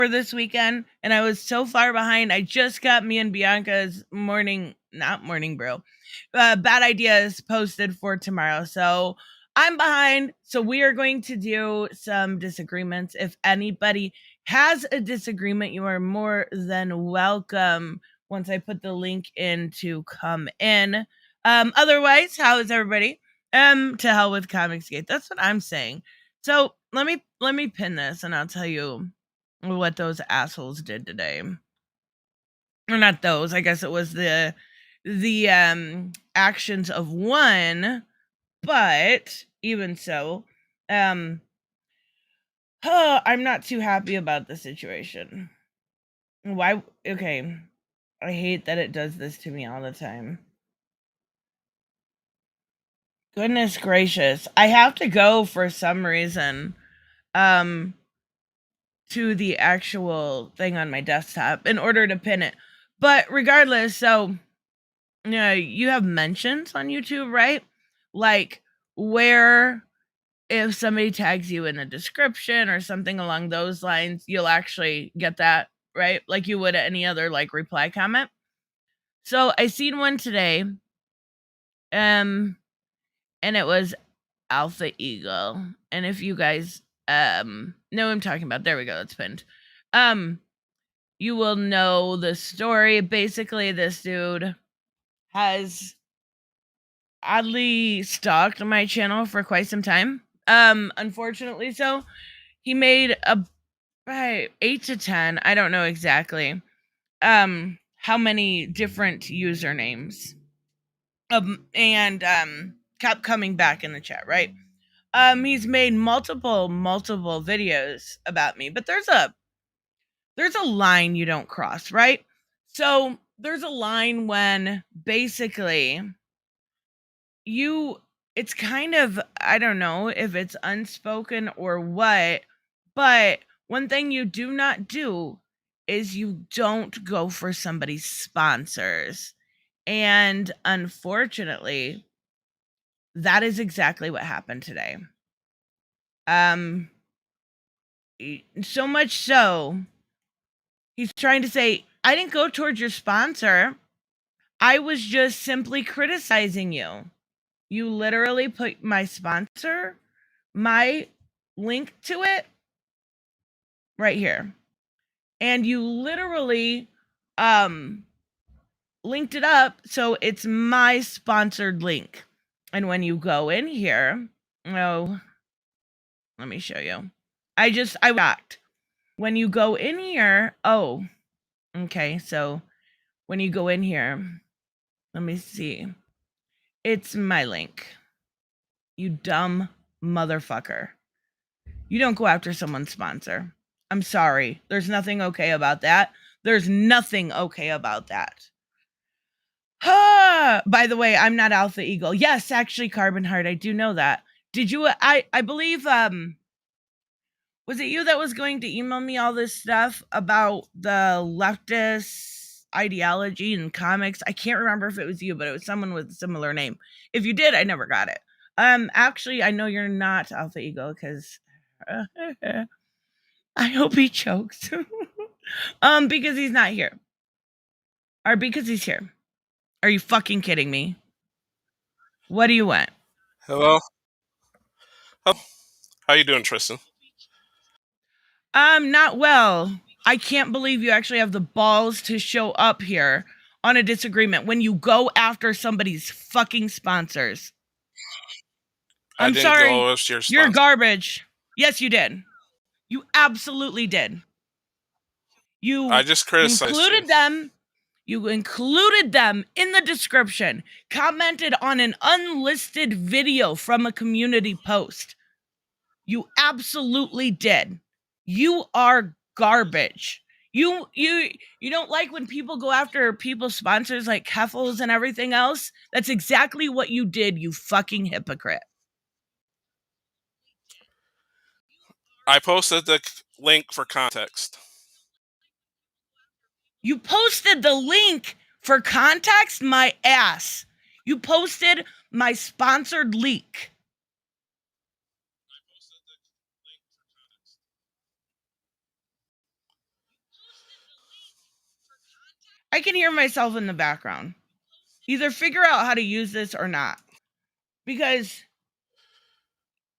for this weekend, and I was so far behind. I just got me and Bianca's not morning brew, bad ideas posted for tomorrow. So I'm behind. So we are going to do some disagreements. If anybody has a disagreement, you are more than welcome once I put the link in to come in. Otherwise, how is everybody? To hell with Comicsgate. That's what I'm saying. So let me pin this and I'll tell you what those assholes did today. Or not those, I guess it was the actions of one, but even so, I'm not too happy about the situation. Why? Okay, I hate that it does this to me all the time. Goodness gracious, I have to go for some reason to the actual thing on my desktop in order to pin it. But regardless, so you have mentions on YouTube, right? Like where if somebody tags you in a description or something along those lines, you'll actually get that, right? Like you would at any other like reply comment. So I seen one today. And it was Alpha Eagle. And if you guys know what I'm talking about, there we go, it's pinned. You will know the story. Basically, this dude has oddly stalked my channel for quite some time. Unfortunately so. He made a 8 to 10, I don't know exactly, how many different usernames. And kept coming back in the chat, right? He's made multiple videos about me, but there's a line you don't cross, right? So there's a line when basically it's kind of, I don't know if it's unspoken or what, but one thing you do not do is you don't go for somebody's sponsors. And unfortunately, that is exactly what happened today. So much so, he's trying to say, I didn't go towards your sponsor. I was just simply criticizing you. You literally put my sponsor, my link to it right here. And you literally linked it up so it's my sponsored link. And when you go in here, let me show you. I rocked. When you go in here, okay, so when you go in here, let me see. It's my link. You dumb motherfucker. You don't go after someone's sponsor. I'm sorry. There's nothing okay about that. There's nothing okay about that. By the way, I'm not Alpha Eagle. Yes, actually, Carbon Heart, I do know that. Did you, I believe, was it you that was going to email me all this stuff about the leftist ideology and comics? I can't remember if it was you, but it was someone with a similar name. If you did, I never got it. Actually, I know you're not Alpha Eagle because I hope he chokes. Because he's not here. Or because he's here. Are you fucking kidding me? What do you want? Hello? Oh, how you doing, Tristan? Not well. I can't believe you actually have the balls to show up here on a disagreement when you go after somebody's fucking sponsors. I'm sorry. You're garbage. Yes, you did. You absolutely did. I just criticized included them. You included them in the description, commented on an unlisted video from a community post. You absolutely did. You are garbage. You don't like when people go after people's sponsors like Keffels and everything else? That's exactly what you did, you fucking hypocrite. I posted the link for context. You posted the link for context? My ass. You posted my sponsored leak. I can hear myself in the background. Either figure out how to use this or not. Because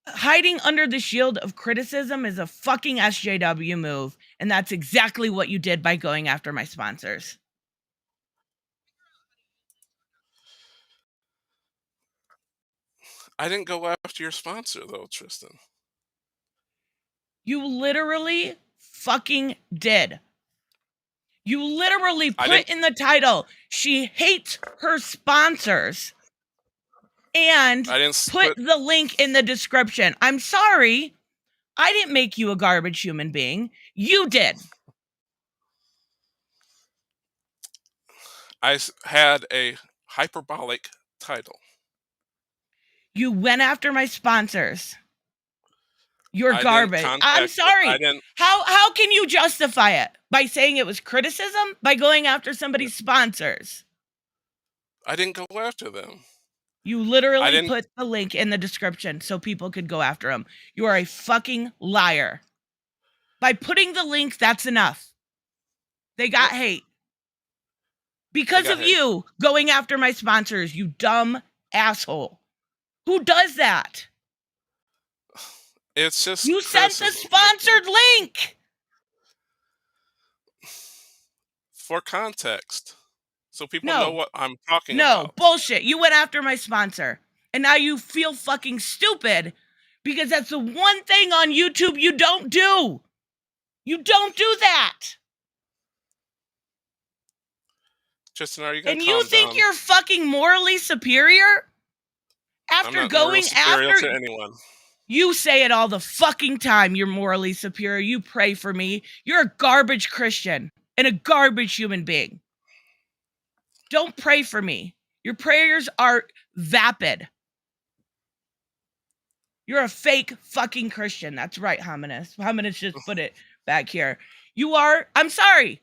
hiding under the shield of criticism is a fucking SJW move. And that's exactly what you did by going after my sponsors. I didn't go after your sponsor, though, Tristan. You literally fucking did. You literally put in the title, she hates her sponsors, and put the link in the description. I'm sorry. I didn't make you a garbage human being. You did. I had a hyperbolic title. You went after my sponsors. You're garbage. I'm sorry. How can you justify it? By saying it was criticism? By going after somebody's sponsors? I didn't go after them. You literally put the link in the description so people could go after him. You are a fucking liar. By putting the link, that's enough. They got hate. Because of you going after my sponsors, you dumb asshole. Who does that? It's just you sent the sponsored link for context, so people know what I'm talking about. No, bullshit. You went after my sponsor, and now you feel fucking stupid because that's the one thing on YouTube you don't do. You don't do that. Tristan, are you gonna And you think you're fucking morally superior after I'm not going superior after to anyone? You say it all the fucking time. You're morally superior. You pray for me. You're a garbage Christian and a garbage human being. Don't pray for me. Your prayers are vapid. You're a fake fucking Christian. That's right, Hominis. Hominis just put it back here. You are, I'm sorry.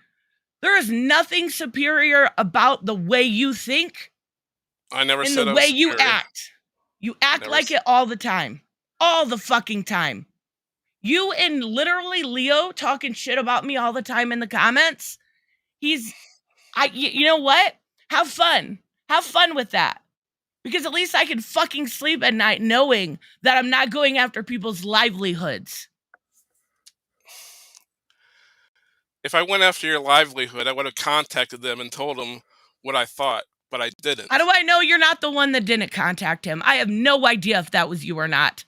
There is nothing superior about the way you think. I never and said the I was way superior. You act. You act like it all the time. All the fucking time. You and literally Leo talking shit about me all the time in the comments. You know what? Have fun. Have fun with that. Because at least I can fucking sleep at night knowing that I'm not going after people's livelihoods. If I went after your livelihood, I would have contacted them and told them what I thought, but I didn't. How do I know you're not the one that didn't contact him? I have no idea if that was you or not.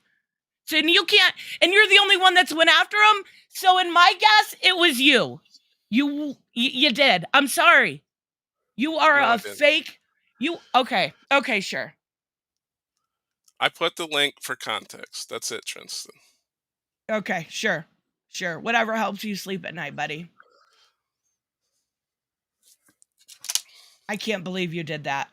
So you can't, and you're the only one that's went after him. So in my guess, it was you. You did. I'm sorry. You are a fake. Okay, sure. I put the link for context. That's it, Tristan. Okay, sure. Whatever helps you sleep at night, buddy. I can't believe you did that.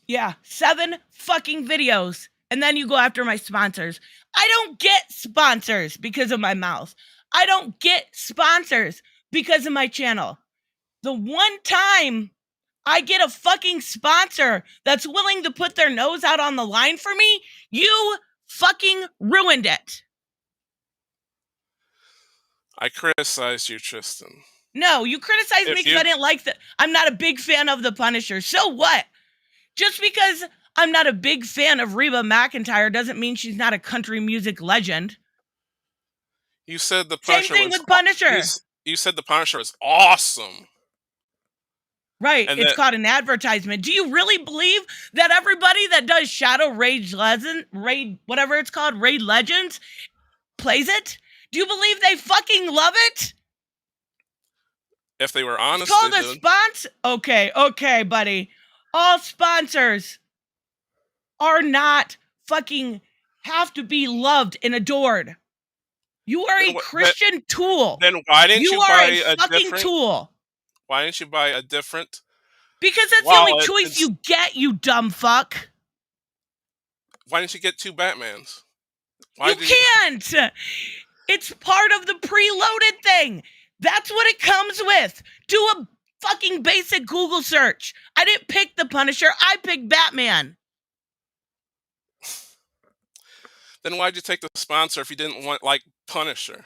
Yeah, 7 fucking videos. And then you go after my sponsors. I don't get sponsors because of my mouth. I don't get sponsors because of my channel. The one time I get a fucking sponsor that's willing to put their nose out on the line for me, you fucking ruined it. I criticized you, Tristan. No, you criticized me because I didn't like I'm not a big fan of the Punisher. So what? Just because I'm not a big fan of Reba McEntire doesn't mean she's not a country music legend. You said the Punisher Same thing with Punisher. You said the Punisher is awesome. Right, it's called an advertisement. Do you really believe that everybody that does Shadow Raid whatever it's called, Raid Legends, plays it? Do you believe they fucking love it? If they were honest, it's called a sponsor. Okay, buddy. All sponsors are not fucking have to be loved and adored. You are a Christian tool. Then why didn't you buy a fucking tool? Why didn't you buy a different? Because that's the only choice you get, you dumb fuck. Why didn't you get 2 Batmans? You can't. It's part of the preloaded thing. That's what it comes with. Do a fucking basic Google search. I didn't pick the Punisher. I picked Batman. Then why'd you take the sponsor if you didn't want, like, Punisher?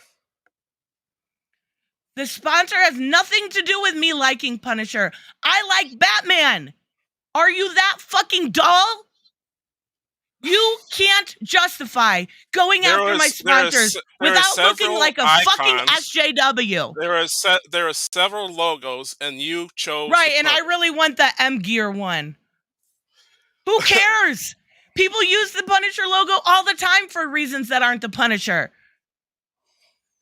The sponsor has nothing to do with me liking Punisher. I like Batman. Are you that fucking dull? You can't justify going after my sponsors without looking like a fucking SJW. There are several logos, and you chose right, and I really want the M Gear one. Who cares? People use the Punisher logo all the time for reasons that aren't the Punisher.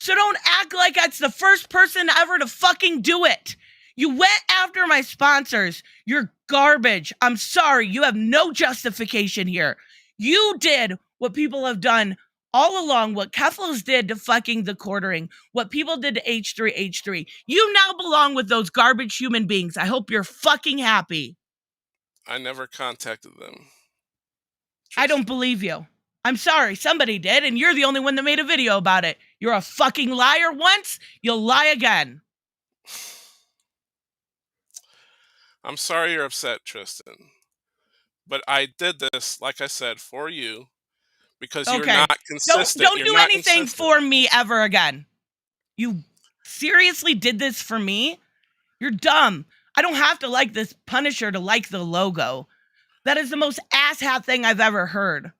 So don't act like that's the first person ever to fucking do it. You went after my sponsors. You're garbage. I'm sorry. You have no justification here. You did what people have done all along, what Keffels did to fucking the quartering, what people did to H3H3. You now belong with those garbage human beings. I hope you're fucking happy. I never contacted them. I don't believe you. I'm sorry, somebody did, and you're the only one that made a video about it. You're a fucking liar once, you'll lie again. I'm sorry you're upset, Tristan. But I did this, like I said, for you, because you're not consistent. Don't do anything for me ever again. You seriously did this for me? You're dumb. I don't have to like this Punisher to like the logo. That is the most asshat thing I've ever heard.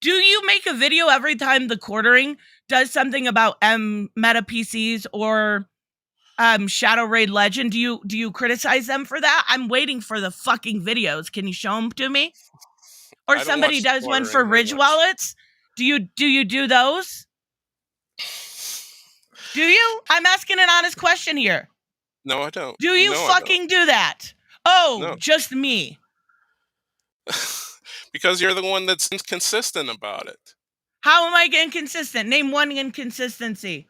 Do you make a video every time the quartering does something about meta PCs or Shadow Raid Legend? Do you criticize them for that? I'm waiting for the fucking videos. Can you show them to me? Or somebody does one for Ridge Wallets? Do you do those? Do you? I'm asking an honest question here. No, I don't. Do you fucking do that? Oh, no. Just me. Because you're the one that's inconsistent about it. How am I inconsistent? Name one inconsistency.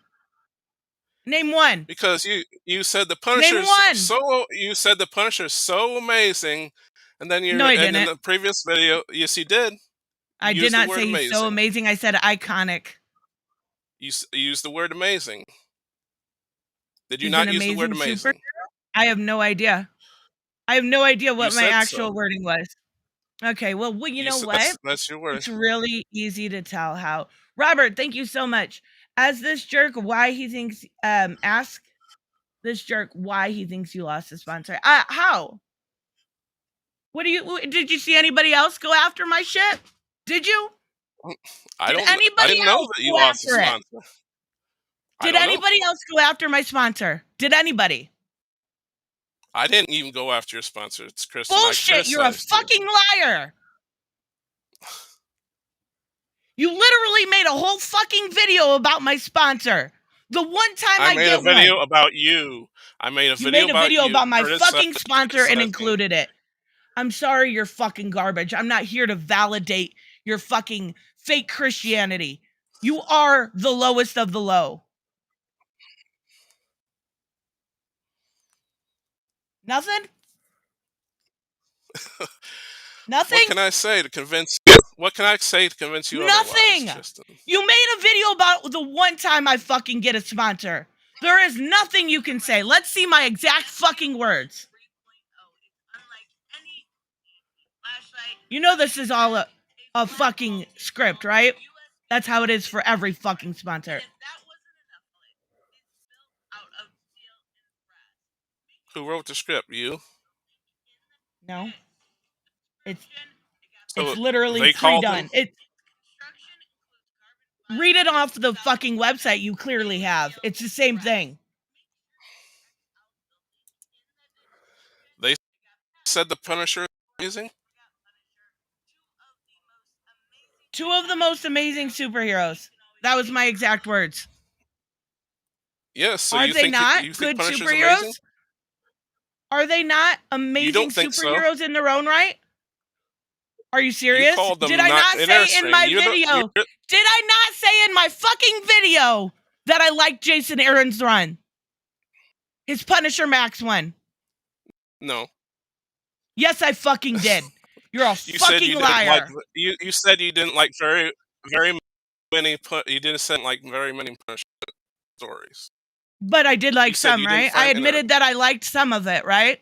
Name one. Because you said the Punisher's so amazing, and then no, I didn't. In the previous video, yes, you did. I did not say he's so amazing. I said iconic. You used the word amazing. Did you not use the word amazing? Superhero? I have no idea. I have no idea what my actual wording was. Okay, well, you know what? That's your word. It's really easy to tell how. Robert, thank you so much. As this jerk, why he thinks, ask this jerk why he thinks you lost a sponsor. How? Did you see anybody else go after my shit? Did you? I didn't know that you lost a sponsor. Did anybody else go after my sponsor? Did anybody? I didn't even go after your sponsor. It's Chris. Bullshit, you're a fucking liar. You literally made a whole fucking video about my sponsor. The one time I made a video about you. I made a video about my fucking sponsor and included it. I'm sorry, you're fucking garbage. I'm not here to validate your fucking fake Christianity. You are the lowest of the low. Nothing? Nothing? What can I say to convince you? What can I say to convince you Nothing. Otherwise, you made a video about the one time I fucking get a sponsor. There is nothing you can say. Let's see my exact fucking words. You know this is all a fucking script, right? That's how it is for every fucking sponsor. Who wrote the script? You? No. It's literally pre-done. Read it off the fucking website you clearly have. It's the same thing. They said the Punisher is amazing? Two of the most amazing superheroes. That was my exact words. Yes, so Are they not good superheroes? Are they not amazing superheroes in their own right? Are you serious? Did I not say in my video? Did I not say in my fucking video that I like Jason Aaron's run? His Punisher Max one. No. Yes, I fucking did. You're a fucking liar. You said you didn't like very many. You didn't send like very many Punisher stories. But I did like some, right? I admitted that I liked some of it, right?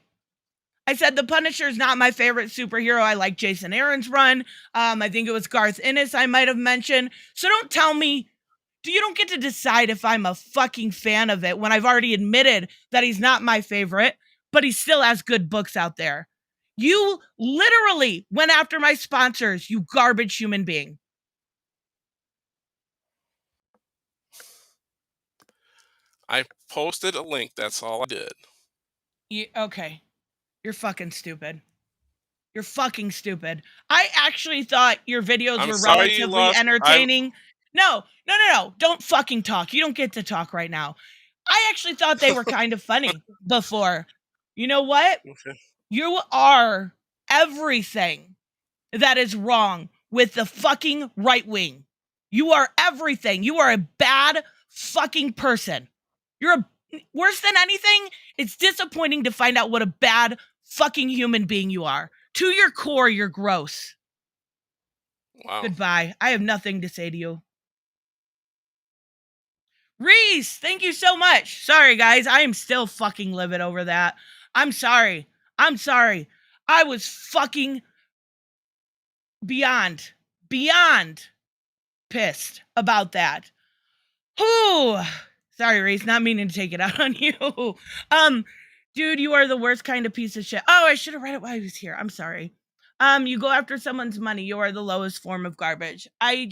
I said the Punisher's not my favorite superhero. I like Jason Aaron's run. I think it was Garth Ennis I might have mentioned. So don't tell me You don't get to decide if I'm a fucking fan of it when I've already admitted that he's not my favorite, but he still has good books out there. You literally went after my sponsors, you garbage human being. I posted a link. That's all I did. Okay. You're fucking stupid. You're fucking stupid. I actually thought your videos were relatively entertaining. No. Don't fucking talk. You don't get to talk right now. I actually thought they were kind of funny before. You know what? Okay. You are everything that is wrong with the fucking right wing. You are everything. You are a bad fucking person. Worse than anything, it's disappointing to find out what a bad fucking human being you are. To your core, you're gross. Wow. Goodbye. I have nothing to say to you. Reese, thank you so much. Sorry, guys. I am still fucking livid over that. I'm sorry. I was fucking beyond pissed about that. Whew. Sorry, Reese, not meaning to take it out on you. Dude, you are the worst kind of piece of shit. Oh, I should have read it while I was here. I'm sorry. You go after someone's money. You are the lowest form of garbage. I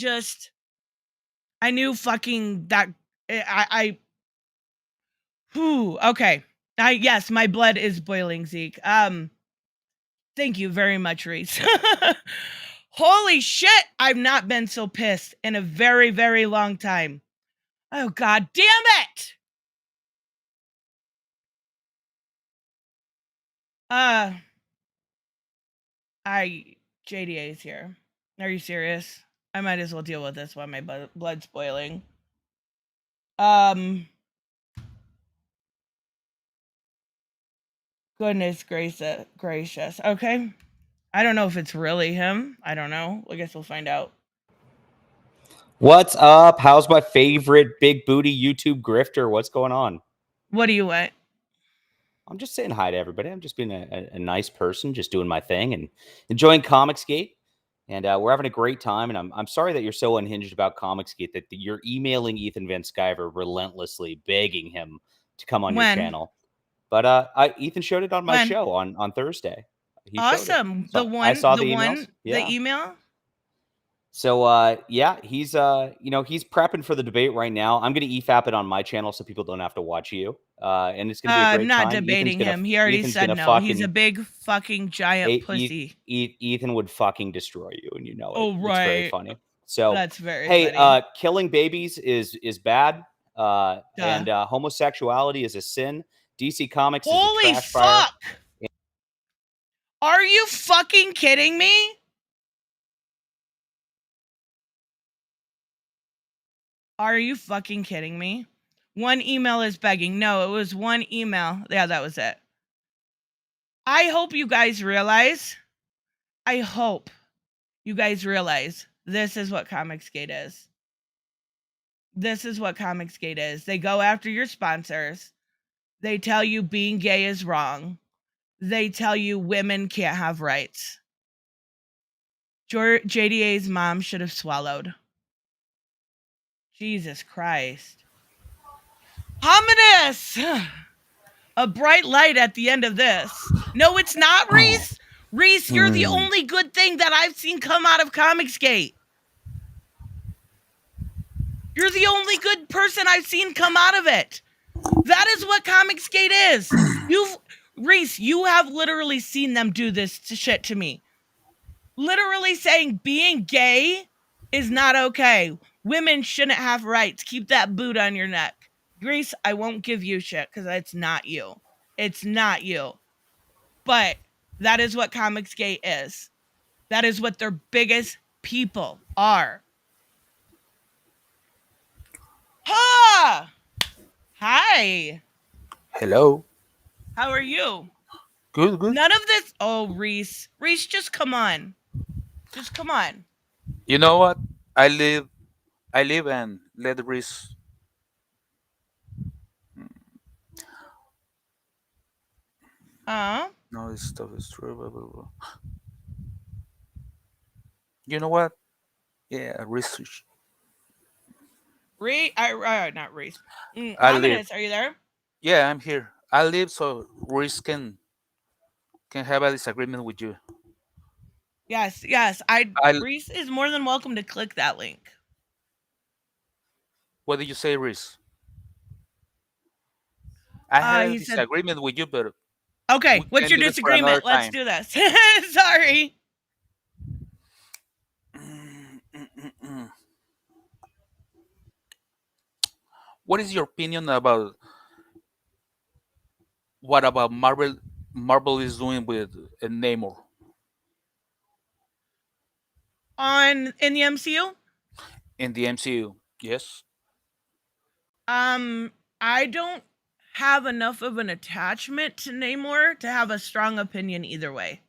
knew fucking that. Okay. Yes, my blood is boiling, Zeke. Thank you very much, Reese. Holy shit, I've not been so pissed in a very, very long time. Oh, god damn it! JDA is here. Are you serious? I might as well deal with this while my blood's boiling. Goodness gracious. Okay. I don't know if it's really him. I don't know. I guess we'll find out. What's up? How's my favorite big booty YouTube grifter? What's going on? What do you want? I'm just saying hi to everybody. I'm just being a nice person, just doing my thing and enjoying Comicsgate. And we're having a great time. And I'm sorry that you're so unhinged about Comicsgate that you're emailing Ethan Van Sciver relentlessly, begging him to come on your channel. But Ethan showed it on my show on Thursday. He awesome. Showed it. So I saw the emails. The email. So yeah, he's he's prepping for the debate right now. I'm going to EFAP it on my channel so people don't have to watch you. And it's going to be a great time. I'm not debating him. He already said no. He's a big fucking giant pussy. Ethan would fucking destroy you, and you know it. Oh, right. It's very funny. So that's very funny. Killing babies is bad. And homosexuality is a sin. DC Comics is a trash fire. Are you fucking kidding me? Are you fucking kidding me? One email is begging. No, it was one email. Yeah, that was it. I hope you guys realize. This is what Comicsgate is. This is what Comicsgate is. They go after your sponsors. They tell you being gay is wrong. They tell you women can't have rights. JDA's mom should have swallowed. Jesus Christ. Ominous! A bright light at the end of this. No, it's not, Reese. Reese, you're the only good thing that I've seen come out of Comicsgate. You're the only good person I've seen come out of it. That is what Comicsgate is. Reese, you have literally seen them do this shit to me. Literally saying being gay is not okay. Women shouldn't have rights. Keep that boot on your neck. Reese, I won't give you shit because it's not you. It's not you. But that is what Comicsgate is. That is what their biggest people are. Ha! Hi. Hello. How are you? Good. None of this. Oh, Reese. Reese, just come on. Just come on. You know what? I live and let Reese. No, this stuff is true. Blah, blah, blah. You know what? Yeah, research. Not Reese. I live. Ominous, are you there? Yeah, I'm here. I live so Reese can have a disagreement with you. Yes. Reese is more than welcome to click that link. What did you say, Reese? I had a He said, disagreement with you, but okay, we what's can your leave it for another disagreement? Let's time. do this. Sorry. What is your opinion about what about Marvel is doing with Namor In the MCU? in the MCU? Yes. I don't have enough of an attachment to Namor to have a strong opinion either way.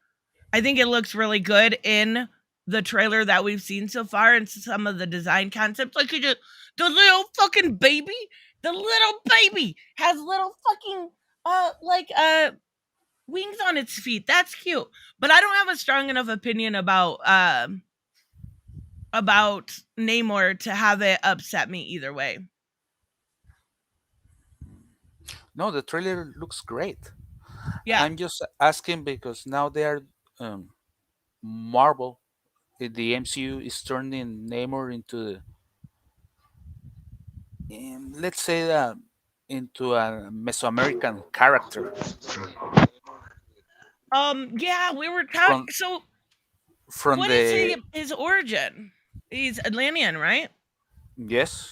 I think it looks really good in the trailer that we've seen so far and some of the design concepts. Like the little fucking baby, the little baby has little fucking wings on its feet. That's cute. But I don't have a strong enough opinion about Namor to have it upset me either way. No, the trailer looks great. Yeah. I'm just asking because now they are Marvel in the MCU is turning Namor into let's say into a Mesoamerican character Yeah, we were talking. from So, from what is the his origin? He's Atlantean, right? yes,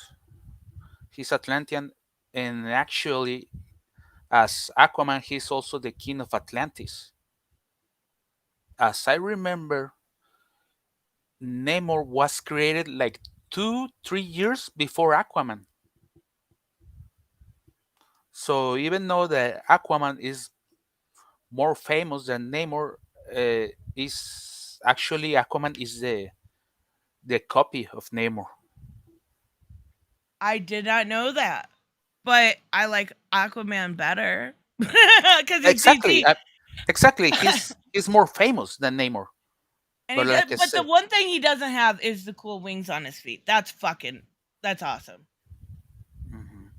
he's Atlantean, and actually as Aquaman he's also the king of Atlantis. As I remember, Namor was created like 2-3 years before Aquaman. So even though the Aquaman is more famous than Namor, is actually Aquaman is the copy of Namor. I did not know that, but I like Aquaman better because it's Exactly, DC. exactly. He's more famous than Namor. And But like I but the said, one thing he doesn't have is the cool wings on his feet. That's awesome. mhm.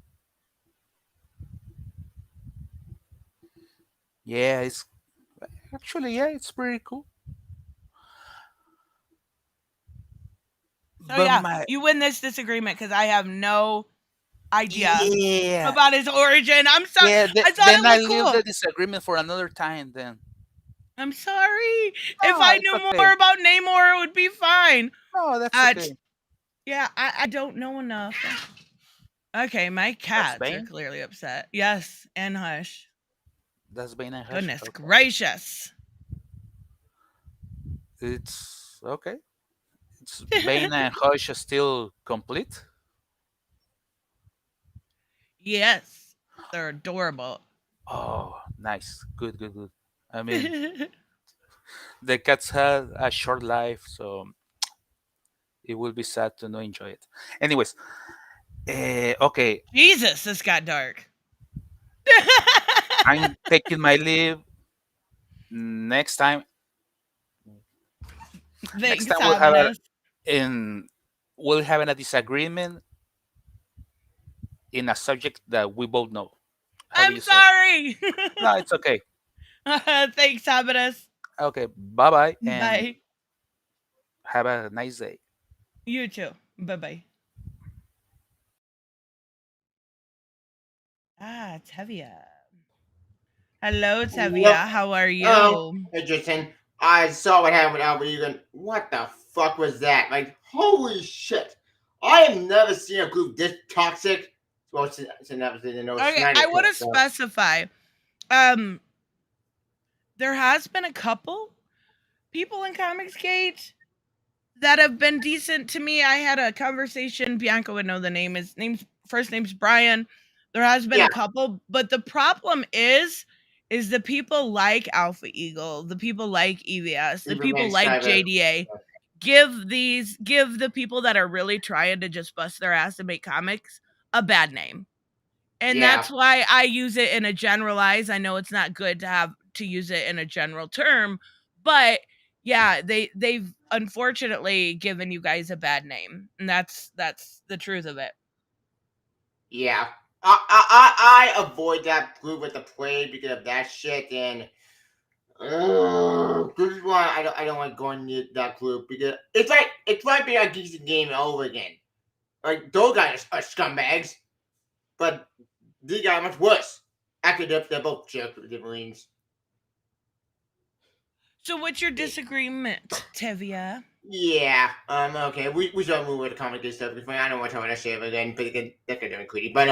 Yeah, it's actually yeah, it's pretty cool. So But yeah, my you win this disagreement because I have no idea yeah, about his origin. I'm sorry. yeah. I thought Then it I looked leave the cool. disagreement for another time. Then I'm sorry. If no, I it's knew okay. more about Namor, it would be fine. No, that's okay. Yeah, I don't know enough. Okay, my That's cats are Bane. clearly upset. Yes, and hush. That's Bane and Hush. Goodness Okay, gracious. it's okay. It's Bane and Hush are still complete. Yes, they're adorable. Oh, nice. Good, good, good. I mean, the cats had a short life, so it will be sad to not enjoy it. Anyways, okay, Jesus, this got dark. I'm taking my leave. Next time, next Thanks, time Ominous. in we'll have a disagreement in a subject that we both know. How do I'm you say? sorry. No, it's okay. Thanks, Ominous. Okay, bye bye, and Bye. have a nice day. You too. Bye bye. Tevia. Hello, Tevia. Yep. How are Oh, you? interesting. I saw what happened with Albert Egan. What the fuck was that? Like, holy shit. I have never seen a group this toxic. Well, it's never seen no Okay, Snyder I want to Cut, so. specify. There has been a couple people in Comicsgate that have been decent to me. I had a conversation. Bianca would know the name. His first name's Brian. There has been a couple, but the problem is the people like Alpha Eagle, the people like EVS, the people like JDA give the people that are really trying to just bust their ass and make comics a bad name. And that's why I use it in a generalized. I know it's not good to use it in a general term, but yeah, they've unfortunately given you guys a bad name. And that's the truth of it. Yeah. I avoid that group with the play because of that shit, and this is why I don't like going near that group, because it's like being a Geeks game over again. Like, those guys are scumbags, but these guys are much worse. Actually, they're both jerks with different reasons. So what's your disagreement, Tevia? Yeah. Okay. We should move with the Comicsgate stuff because I don't want to talk about that shit again, but that could be creepy. But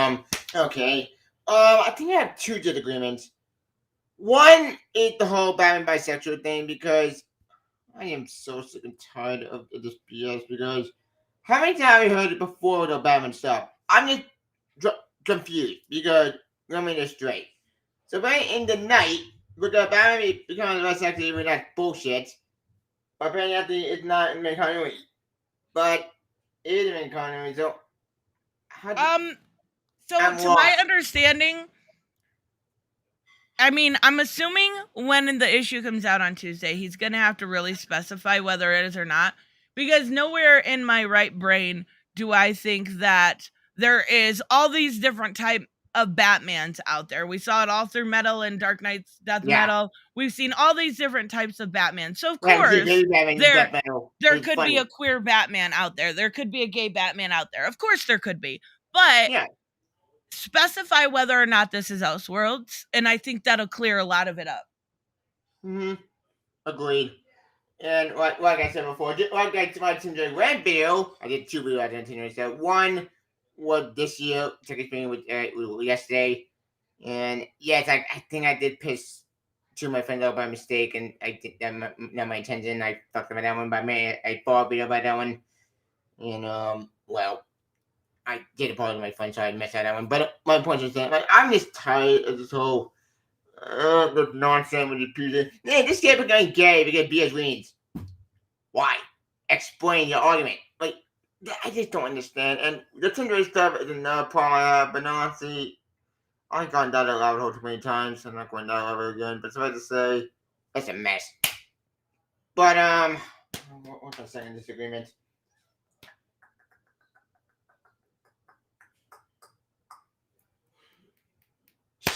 okay. I think I have two disagreements. One is the whole Batman bisexual thing, because I am so sick and tired of this BS. Because how many times have I heard it before with the Batman stuff? I'm just confused because let me just straight. So right in the night, with the Batman becoming bisexual, even that's bullshit. But apparently it's not in the continuity. But it is in continuity, so so I'm to lost. my understanding, I mean, I'm assuming when the issue comes out on Tuesday, he's gonna have to really specify whether it is or not, because nowhere in my right brain do I think that there is all these different type of Batmans out there. We saw it all through Metal and Dark Knight's Death Metal. We've seen all these different types of Batman. So of course there could be a queer Batman out there. There could be a gay Batman out there. Of course there could be. But specify whether or not this is Elseworlds, and I think that'll clear a lot of it up. Agreed. And like I said before, like my Tinder Red video, I did two videos on Tinder. So one was this year, second screen with yesterday, and yes, I think I did piss two of my friends out by mistake, and I did that not my intention. I fucked up that one, but I bought a video about that one, and well, I did apologize to my friends, so I messed out that one. But my point is that, like, I'm just tired of this whole the nonsense with the people. Yeah, this guy became gay because BS wins. Why? Explain your argument. Like, I just don't understand. And the Tinder stuff is another problem I have, but honestly, I've gone down that rabbit hole too many times, so I'm not going down that rabbit again. But suffice to say, it's a mess. But what's our second disagreement?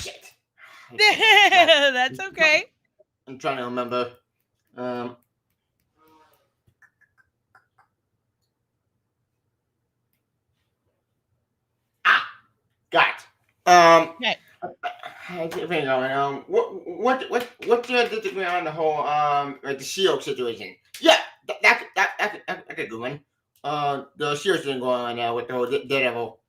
Shit. That's okay. I'm trying to remember. Got it. Okay. What's your disagreement on the whole like the Shield situation? Yeah, that's a good one. The Shield thing going on now with the whole Daredevil.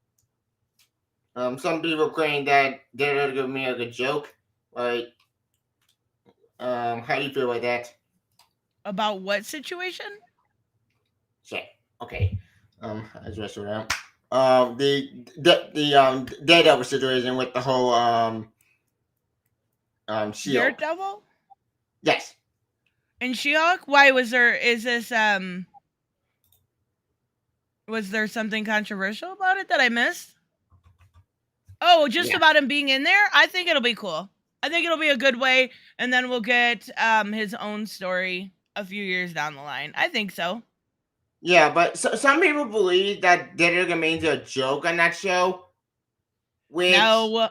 Some people claim that Daredevil gave me a good joke. Like, how do you feel about that? About what situation? Shit. Okay. Let's rest around. The Daredevil situation with the whole Shield. Daredevil? Yes. And She-Hulk? Why was there was there something controversial about it that I missed? Oh, just about him being in there? I think it'll be cool. I think it'll be a good way, and then we'll get his own story a few years down the line. I think so. Yeah, but some people believe that Daredevil means a joke on that show. Which, no.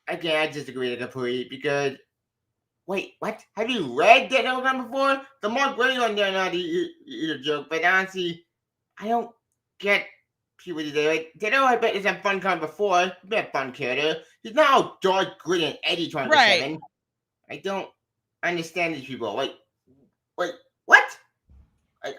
Again, I disagree completely because, wait, what? Have you read Daredevil before? The Mark Grady on there not a joke, but honestly, I don't get people today. Like, Daredevil, I bet, is a fun con before. He's been a fun character. He's not all dark, gritty, and Eddie 24/7. I don't understand these people. Like, wait, what?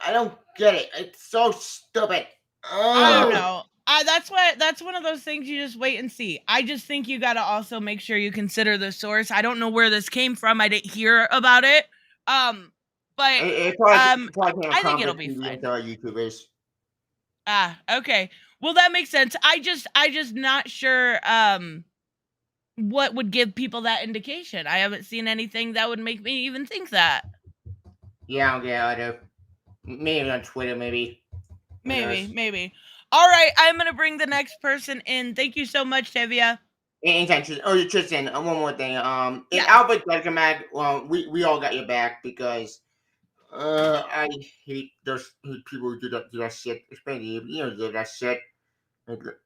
I don't get it. It's so stupid. I don't know. That's one of those things you just wait and see. I just think you got to also make sure you consider the source. I don't know where this came from. I didn't hear about it. But I think it'll be fine. YouTubers. Okay. Well, that makes sense. I just not sure what would give people that indication. I haven't seen anything that would make me even think that. Yeah, I do. Maybe on Twitter, maybe. Maybe. All right, I'm going to bring the next person in. Thank you so much, Tevia. Anytime, Tristan, one more thing. In Albert Mag, we all got your back because I hate those people who do that shit. Especially, do that shit.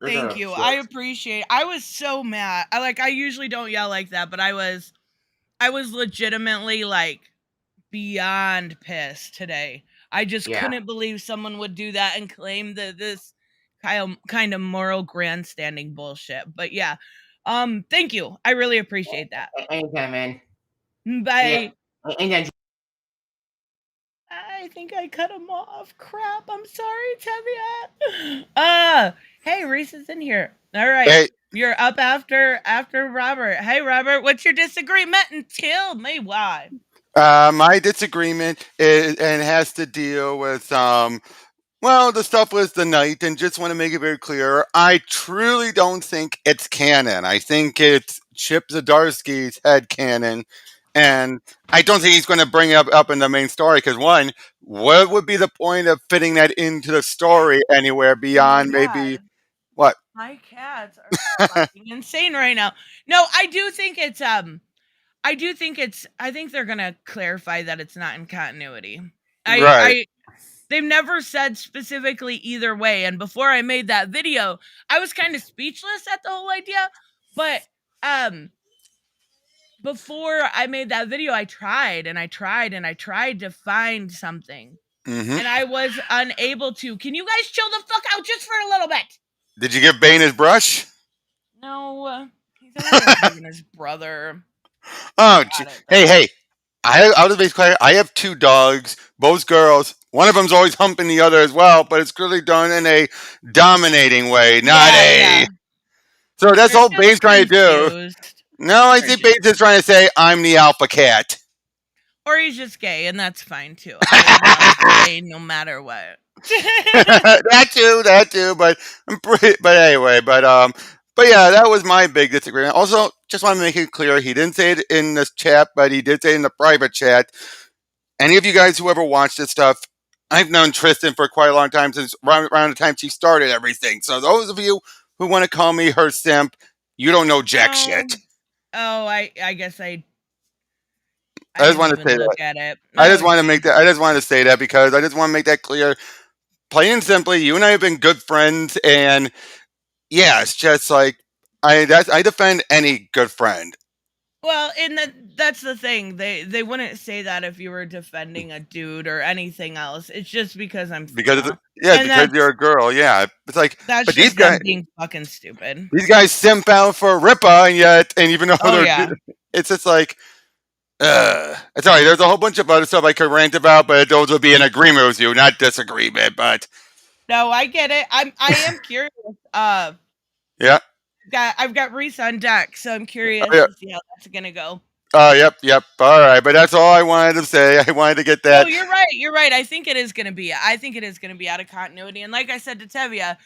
Thank you. I appreciate. I was so mad. I usually don't yell like that, but I was legitimately like beyond pissed today. I just couldn't believe someone would do that and claim that this kind of moral grandstanding bullshit. But yeah, thank you. I really appreciate that. Anytime, man. Bye. Yeah. Anytime. I think I cut him off. Crap. I'm sorry, Tevia. Hey, Reese is in here. All right. Hey. You're up after Robert. Hey, Robert, what's your disagreement and tell me why? My disagreement has to deal with the stuff with the night, and just want to make it very clear. I truly don't think it's canon. I think it's Chip Zdarsky's head canon, and I don't think he's going to bring it up in the main story. Because one, what would be the point of fitting that into the story anywhere beyond maybe what? My cats are fucking insane right now. No, I do think it's I think they're gonna clarify that it's not in continuity. They've never said specifically either way. And before I made that video, I was kind of speechless at the whole idea. But before I made that video, I tried to find something. Mm-hmm. And I was unable to. Can you guys chill the fuck out just for a little bit? Did you give Bane his brush? No, he's only giving his brother. Oh, hey! I'll just be clear. I have 2 dogs, both girls. One of them's always humping the other as well, but it's clearly done in a dominating way, not So that's all Bane's trying to do. No, I think Bane's just trying to say I'm the alpha cat. Or he's just gay, and that's fine too. I love Bane no matter what. that too. But anyway, but yeah, that was my big disagreement. Also, just want to make it clear, he didn't say it in this chat, but he did say it in the private chat. Any of you guys who ever watched this stuff, I've known Tristan for quite a long time, since around the time she started everything. So those of you who want to call me her simp, you don't know jack shit. Oh, I guess I just want to say look that. At it. I just want to make that. I just want to say that because I just want to make that clear. Plain and simply, you and I have been good friends, and yeah, it's just like I defend any good friend. Well, and that's the thing. They wouldn't say that if you were defending a dude or anything else. It's just because I'm because you're a girl. Yeah, it's like that's just these guys being fucking stupid. These guys simp out for Ripa, and even though it's just like. Sorry, there's a whole bunch of other stuff I could rant about, but those would be in agreement with you, not disagreement. But no, I get it. I am curious. Yeah. I've got Reese on deck, so I'm curious to see how that's gonna go. Yep. All right, but that's all I wanted to say. I wanted to get that. No, you're right. You're right. I think it is gonna be out of continuity. And like I said to Tevia,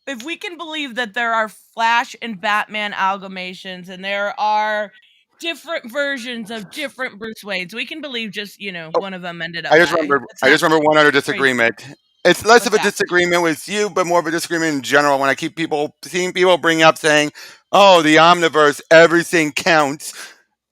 if we can believe that there are Flash and Batman amalgamations, and there are different versions of different Bruce Waynes, we can believe just one of them ended up. I just remember one other disagreement. Crazy. It's less of a disagreement with you, but more of a disagreement in general. When I keep seeing people bring up saying, "Oh, the Omniverse, everything counts,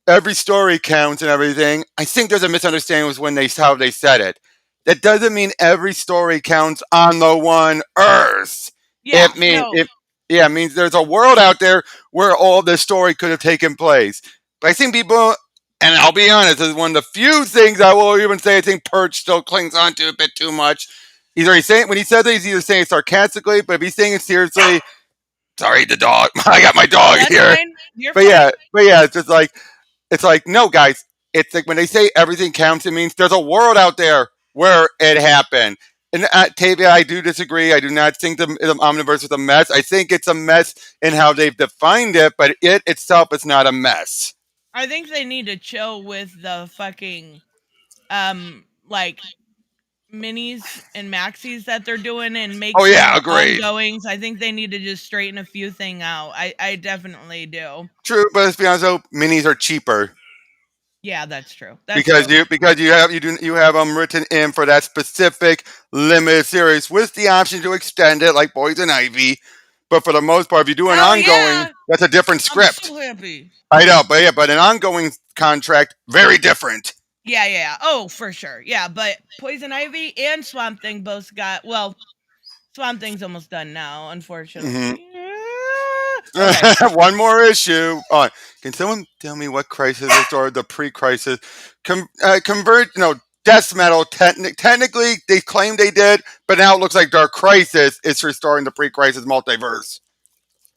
every story counts, and everything." I think there's a misunderstanding with how they said it. That doesn't mean every story counts on the one Earth. Yeah, it means there's a world out there where all this story could have taken place. But I think people, and I'll be honest, this is one of the few things I will even say I think Perch still clings on to a bit too much. When he says it, he's either saying it sarcastically, but if he's saying it seriously, sorry, the dog. I got my dog here. Fine. You're fine. Yeah, it's just like, no, guys, it's like when they say everything counts, it means there's a world out there where it happened. And Tavia, I do disagree. I do not think the Omniverse is a mess. I think it's a mess in how they've defined it, but it itself is not a mess. I think they need to chill with the fucking, minis and maxis that they're doing and make ongoings. I think they need to just straighten a few things out. I definitely do. True, but let's be honest though, minis are cheaper. Yeah, that's true. Because you have them written in for that specific limited series with the option to extend it like Poison Ivy. But for the most part, if you do an ongoing, that's a different script. I'm so happy. I know, but an ongoing contract, very different. Yeah. Oh, for sure. Yeah, but Poison Ivy and Swamp Thing both got, Swamp Thing's almost done now, Mhm. unfortunately. Okay. One more issue. Can someone tell me what crisis restored the pre-crisis? Death metal. Technically, they claim they did, but now it looks like Dark Crisis is restoring the pre-crisis multiverse.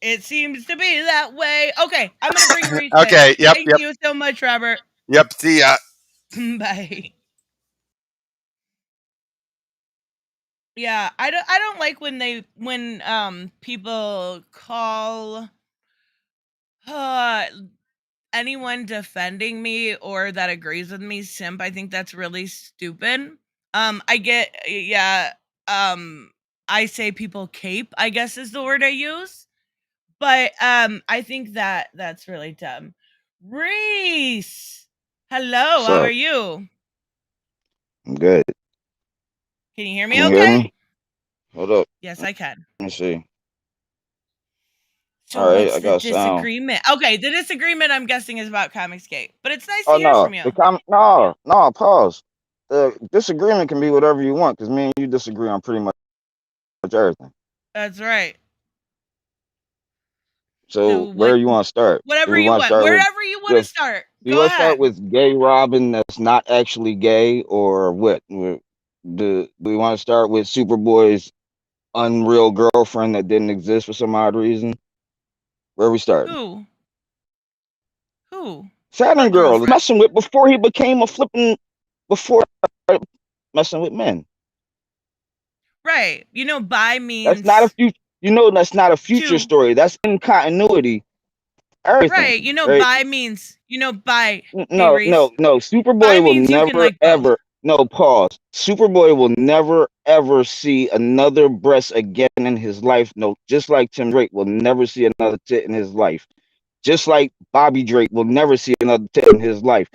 It seems to be that way. Okay, I'm gonna bring reset. Okay. Yep. Thank you so much, Robert. Yep. See ya. Bye. Yeah, I don't like when people call anyone defending me or that agrees with me simp. I think that's really stupid. I get I say people cape, I guess is the word I use. But I think that's really dumb. Reese, hello, What's how up? are you? I'm good. Can you hear me Can you okay? hear me? Hold up. Yes, I can. Let me see. So All right, what's I the got sound. disagreement? Okay, the disagreement I'm guessing is about Comicsgate, but it's nice to Oh hear no, from you. no, pause. The disagreement can be whatever you want because me and you disagree on pretty much everything. That's right. So what where you want to start? Do whatever we you want to want. start with Wherever you want to just? start. Do you Go want to start ahead. with gay Robin that's not actually gay, or what? Do we want to start with Superboy's unreal girlfriend that didn't exist for some odd reason? Where we starting? Who? Saturn What Girl girlfriend? messing with before he became a flipping before messing with men. Right. You know, bi means That's not a future. You know, that's not a future two. story. That's in continuity. Everything. Right. You know, Right? bi means bi. Hey, No, Reese. Superboy Bi will means you can never like both. ever. No, pause. Superboy will never ever see another breast again in his life. No, just like Tim Drake will never see another tit in his life. Just like Bobby Drake will never see another tit in his life.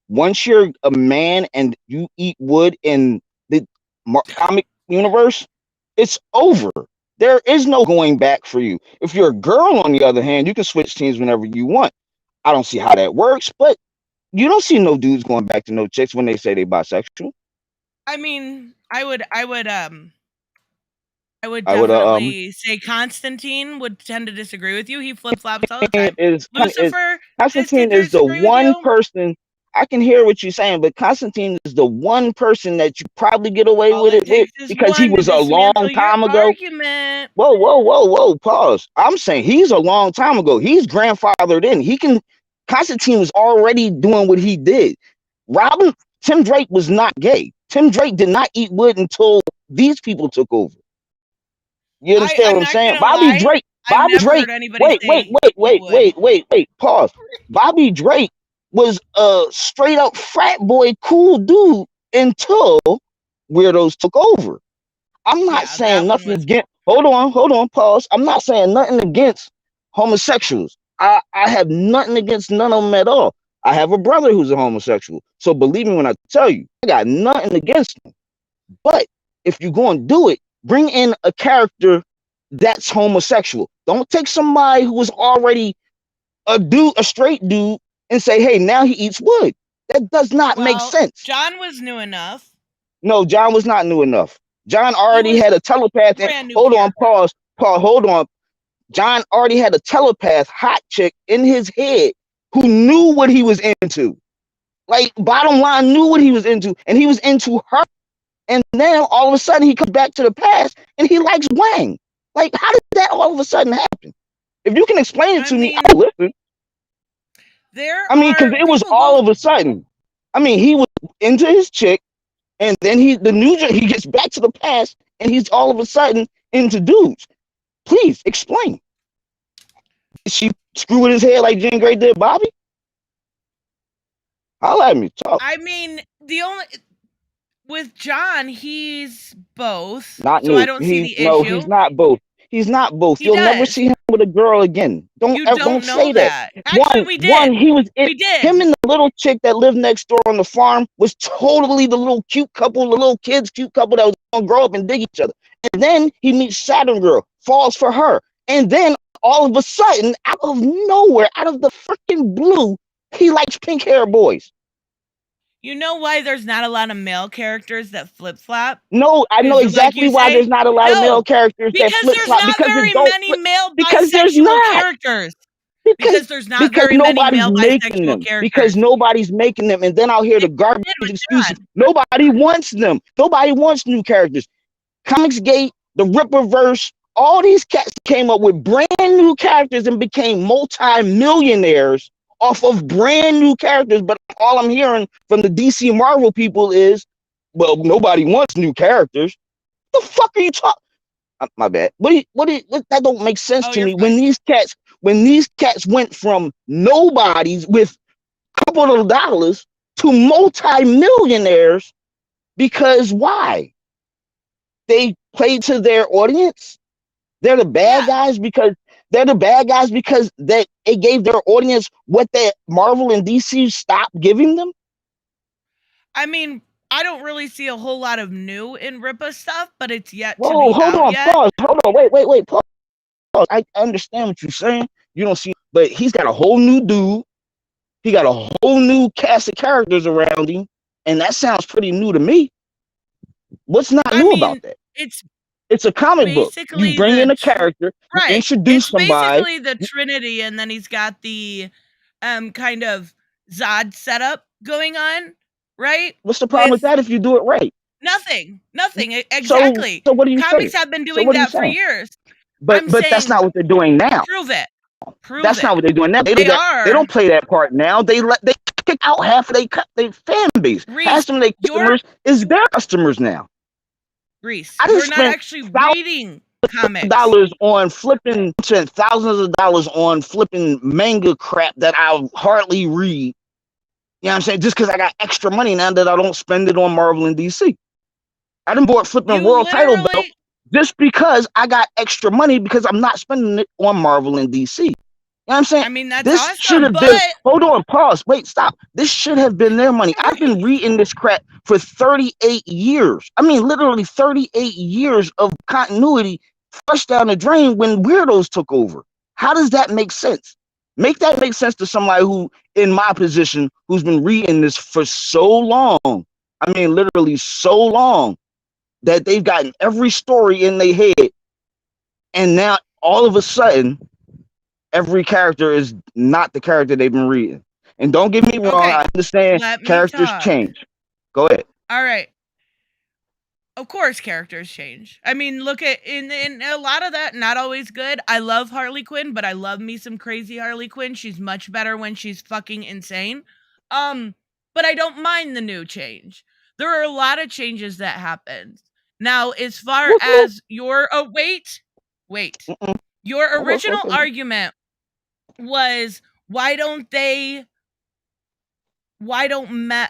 Once you're a man and you eat wood in the comic universe, it's over. There is no going back for you. If you're a girl, on the other hand, you can switch teams whenever you want. I don't see how that works, but you don't see no dudes going back to no chicks when they say they bisexual. I mean, I would definitely say Constantine would tend to disagree with you. He flip flops all the time. Lucifer is to Constantine is the disagree with one you. person. I can hear what you're saying, but Constantine is the one person that you probably get away All with it it with takes is because he one to was a long dismantle your time ago. argument. Whoa, pause. I'm saying he's a long time ago. He's grandfathered in. Constantine was already doing what he did. Tim Drake was not gay. Tim Drake did not eat wood until these people took over. You understand I'm what I'm not saying? gonna lie. I've never heard anybody say Wait. Pause. Bobby Drake was a straight up frat boy, cool dude until weirdos took over. I'm not saying nothing against. Hold on, pause. I'm not saying nothing against homosexuals. I have nothing against none of them at all. I have a brother who's a homosexual. So believe me when I tell you, I got nothing against them. But if you're going to do it, bring in a character that's homosexual. Don't take somebody who was already a straight dude, and say, hey, now he eats wood. That does not make sense. John was new enough. No, John was not new enough. John already had a telepath. Hold on, pause. Hold on. John already had a telepath hot chick in his head who knew what he was into. Like, bottom line, knew what he was into, and he was into her. And then all of a sudden he comes back to the past and he likes Wang. Like, how did that all of a sudden happen? If you can explain it to me, I'll listen. Because it was all of a sudden. He was into his chick, and then he gets back to the past, and he's all of a sudden into dudes. Please explain. Did she screw with his head like Jean Grey did Bobby? I'll let me talk. With John, he's both. Not so new. I don't see the issue. No, he's not both. He's not both. You'll never see him with a girl again. Don't say that. Actually, we did. He was we did. Him and the little chick that lived next door on the farm was totally the little cute couple, the little kids cute couple that was gonna grow up and dig each other. And then he meets Saturn Girl, falls for her, and then all of a sudden, out of nowhere, out of the freaking blue, he likes pink hair boys. You know why there's not a lot of male characters that flip flop? No, I know exactly why there's not a lot of male characters that flip flop, because there's not very many male because there's bisexual not. characters. Because there's not because very many nobody's male making them. bisexual characters. Because nobody's making them, and then I'll hear the garbage excuses. Nobody wants them. Nobody wants new characters. Comicsgate, the Ripperverse, all these cats came up with brand new characters and became multi-millionaires off of brand new characters. But all I'm hearing from the DC Marvel people is, well, nobody wants new characters. The fuck are you talking? My bad. What that don't make sense to me. Fine. When these cats went from nobodies with a couple of dollars to multi-millionaires, because why? They played to their audience. They're the bad guys because it gave their audience what that Marvel and DC stopped giving them. I mean, I don't really see a whole lot of new in Rippa stuff, but it's yet to be hold out on, yet. Pause. Hold on, wait, pause. I understand what you're saying. You don't see, but he's got a whole new dude. He got a whole new cast of characters around him, and that sounds pretty new to me. What's not new about that? It's a comic book. You bring in a character, you introduce somebody. Basically the Trinity, and then he's got the kind of Zod setup going on, right? What's the problem with that if you do it right? Nothing. Exactly. So what do you Comics say? have been doing that for years. But that's not what they're doing now. Prove it. That's not what they're doing now. They don't play that part now. They kick out half of their fan base. Half of their customers is their customers now. Reese, you're not actually reading comics. Spent thousands of dollars on flipping manga crap that I hardly read. You know what I'm saying? Just because I got extra money now that I don't spend it on Marvel and DC. I done bought flipping World Title Belt just because I got extra money because I'm not spending it on Marvel and DC. You know what I'm saying? I mean, that's this awesome, should have been. Hold on, pause. Wait, stop. This should have been their money. I've been reading this crap for 38 years. I mean, literally 38 years of continuity flushed down the drain when Weirdos took over. How does that make sense? Make that make sense to somebody who, in my position, who's been reading this for so long. I mean, literally so long that they've gotten every story in their head, and now all of a sudden, every character is not the character they've been reading. And don't get me wrong, I understand characters change. Go ahead. All right. Of course, characters change. I mean, look at in a lot of that, not always good. I love Harley Quinn, but I love me some crazy Harley Quinn. She's much better when she's fucking insane. But I don't mind the new change. There are a lot of changes that happen. Now, as far as your wait. Your original argument was why don't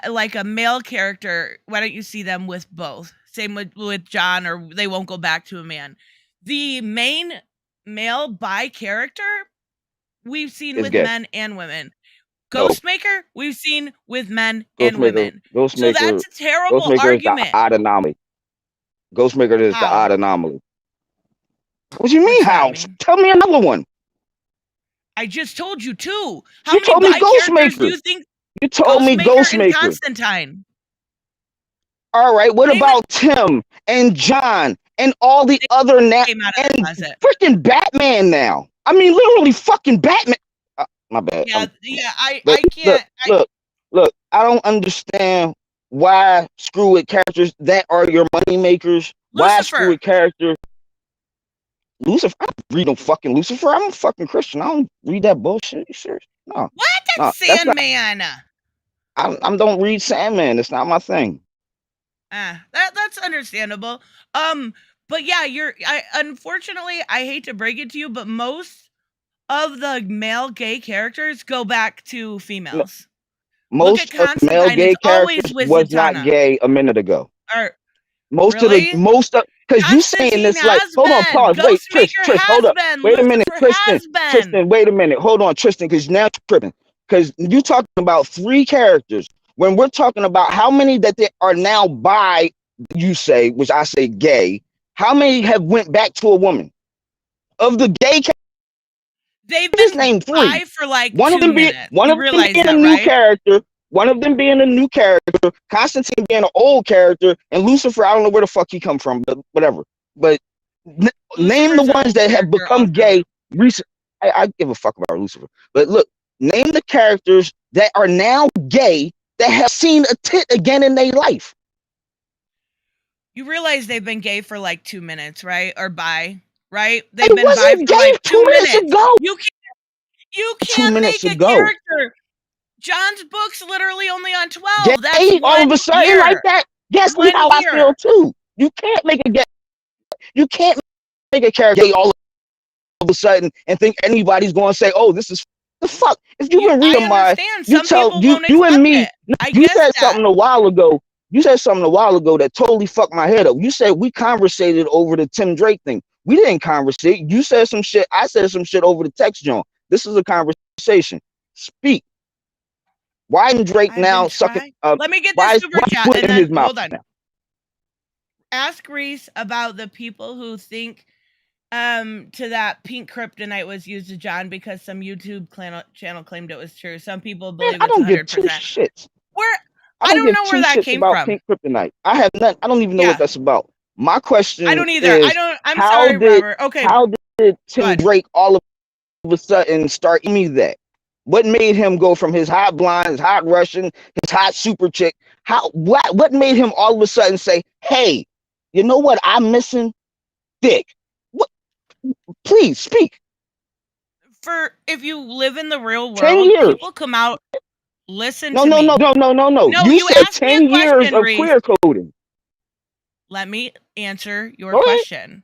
like a male character, why don't you see them with both? Same with John, or they won't go back to a man. The main male bi character we've seen with men and women. Ghostmaker, we've seen with men and women. So that's a terrible argument. Is the odd anomaly. Ghostmaker is the odd anomaly. What do you mean, how? Tell me another one. I just told you two. How many bi characters do you think? You told me Ghostmaker. And Constantine. All right, what about Tim and John and all the other and freaking Batman now? I mean, literally fucking Batman. My bad. I can't. Look, I don't understand why screw with characters that are your money makers. Why screw with characters? Lucifer, I don't read no fucking Lucifer. I'm a fucking Christian. I don't read that bullshit. You serious? No. What? That's Sandman. I don't read Sandman. It's not my thing. That's understandable. But yeah, unfortunately, I hate to break it to you, but most of the male gay characters go back to females. Most of the male gay characters was not gay a minute ago. Most of because you saying this like, hold on, pause, wait, Trish, hold up, wait a minute, Tristan, wait a minute, hold on, Tristan, because now you're tripping, because you're talking about 3 characters when we're talking about how many that they are now bi, you say, which I say gay. How many have went back to a woman of the gay characters? They've been named 3 for like one 2 of them minutes. One of them being a new character. One of them being a new character, Constantine being an old character, and Lucifer, I don't know where the fuck he come from, but whatever. But name the ones that have become gay recently. I give a fuck about Lucifer. But look, name the characters that are now gay that have seen a tit again in their life. You realize they've been gay for like 2 minutes, right? Or bi, right? They've been bi for like 2 minutes ago. You can't make a character. John's book's literally only on 12. That's all one of a sudden year. like that. Guess how I feel too. You can't make a gay. You can't make a character gay all of a sudden and think anybody's going to say, "Oh, this is the fuck." If you've been reading my, you tell you and me. You said something a while ago. You said something a while ago that totally fucked my head up. You said we conversated over the Tim Drake thing. We didn't conversate. You said some shit. I said some shit over the text, John. This is a conversation. Speak. Why isn't Drake now sucking? Let me get this super chat and then hold on. Ask Reese about the people who think to that pink kryptonite was used to John because some YouTube channel claimed it was true. Some people believe it's 100%. I don't give two shits. I don't know where that came from. Pink kryptonite. I have none. I don't even know what that's about. My question I don't either. is, I'm sorry, Robert. Okay. How did Tim Drake all of a sudden start me that? What made him go from his hot blonde, his hot Russian, his hot super chick? What made him all of a sudden say, "Hey, you know what? I'm missing dick." What? Please speak. If you live in the real world, 10 years. People come out. Listen to me. No. You said 10 years of queer coding. Let me answer your question.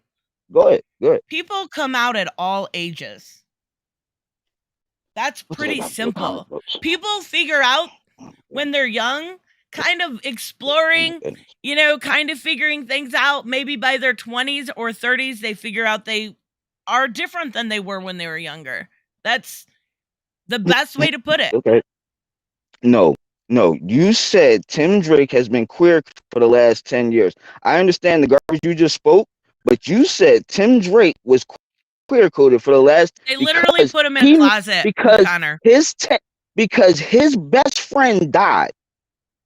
Go ahead. People come out at all ages. That's pretty simple. People figure out when they're young, kind of exploring, kind of figuring things out. Maybe by their 20s or 30s, they figure out they are different than they were when they were younger. That's the best way to put it. Okay. No. You said Tim Drake has been queer for the last 10 years. I understand the garbage you just spoke, but you said Tim Drake was queer coded for the last. They literally put him in a closet because Connor. Because his best friend died,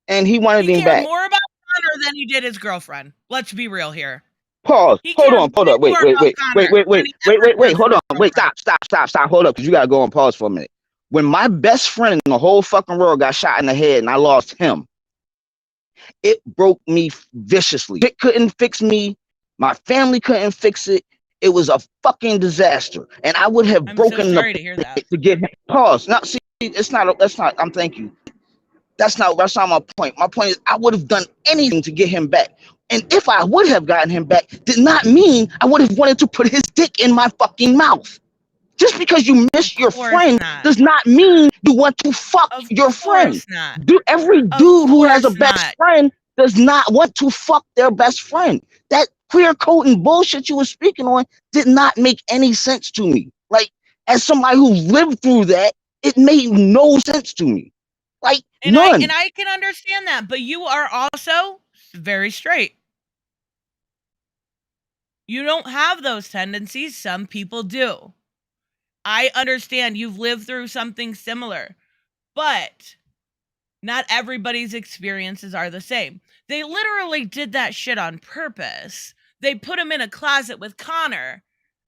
and he wanted him back. He cared more about Connor than he did his girlfriend. Let's be real here. Pause. Hold up. Wait. Hold on. Wait. Stop. Hold up, because you gotta go on pause for a minute. When my best friend in the whole fucking world got shot in the head and I lost him, it broke me viciously. It couldn't fix me. My family couldn't fix it. It was a fucking disaster, and I would have broken to get him. Pause. Now, see, it's not. That's not. Thank you. That's not my point. My point is, I would have done anything to get him back, and if I would have gotten him back, did not mean I would have wanted to put his dick in my fucking mouth. Just because you miss your friend does not mean you want to fuck your friend. Every dude who has a best friend does not want to fuck their best friend. That queer coding bullshit you were speaking on did not make any sense to me. Like, as somebody who lived through that, it made no sense to me. Like, none. And I can understand that, but you are also very straight. You don't have those tendencies. Some people do. I understand you've lived through something similar, but not everybody's experiences are the same. They literally did that shit on purpose. They put him in a closet with Connor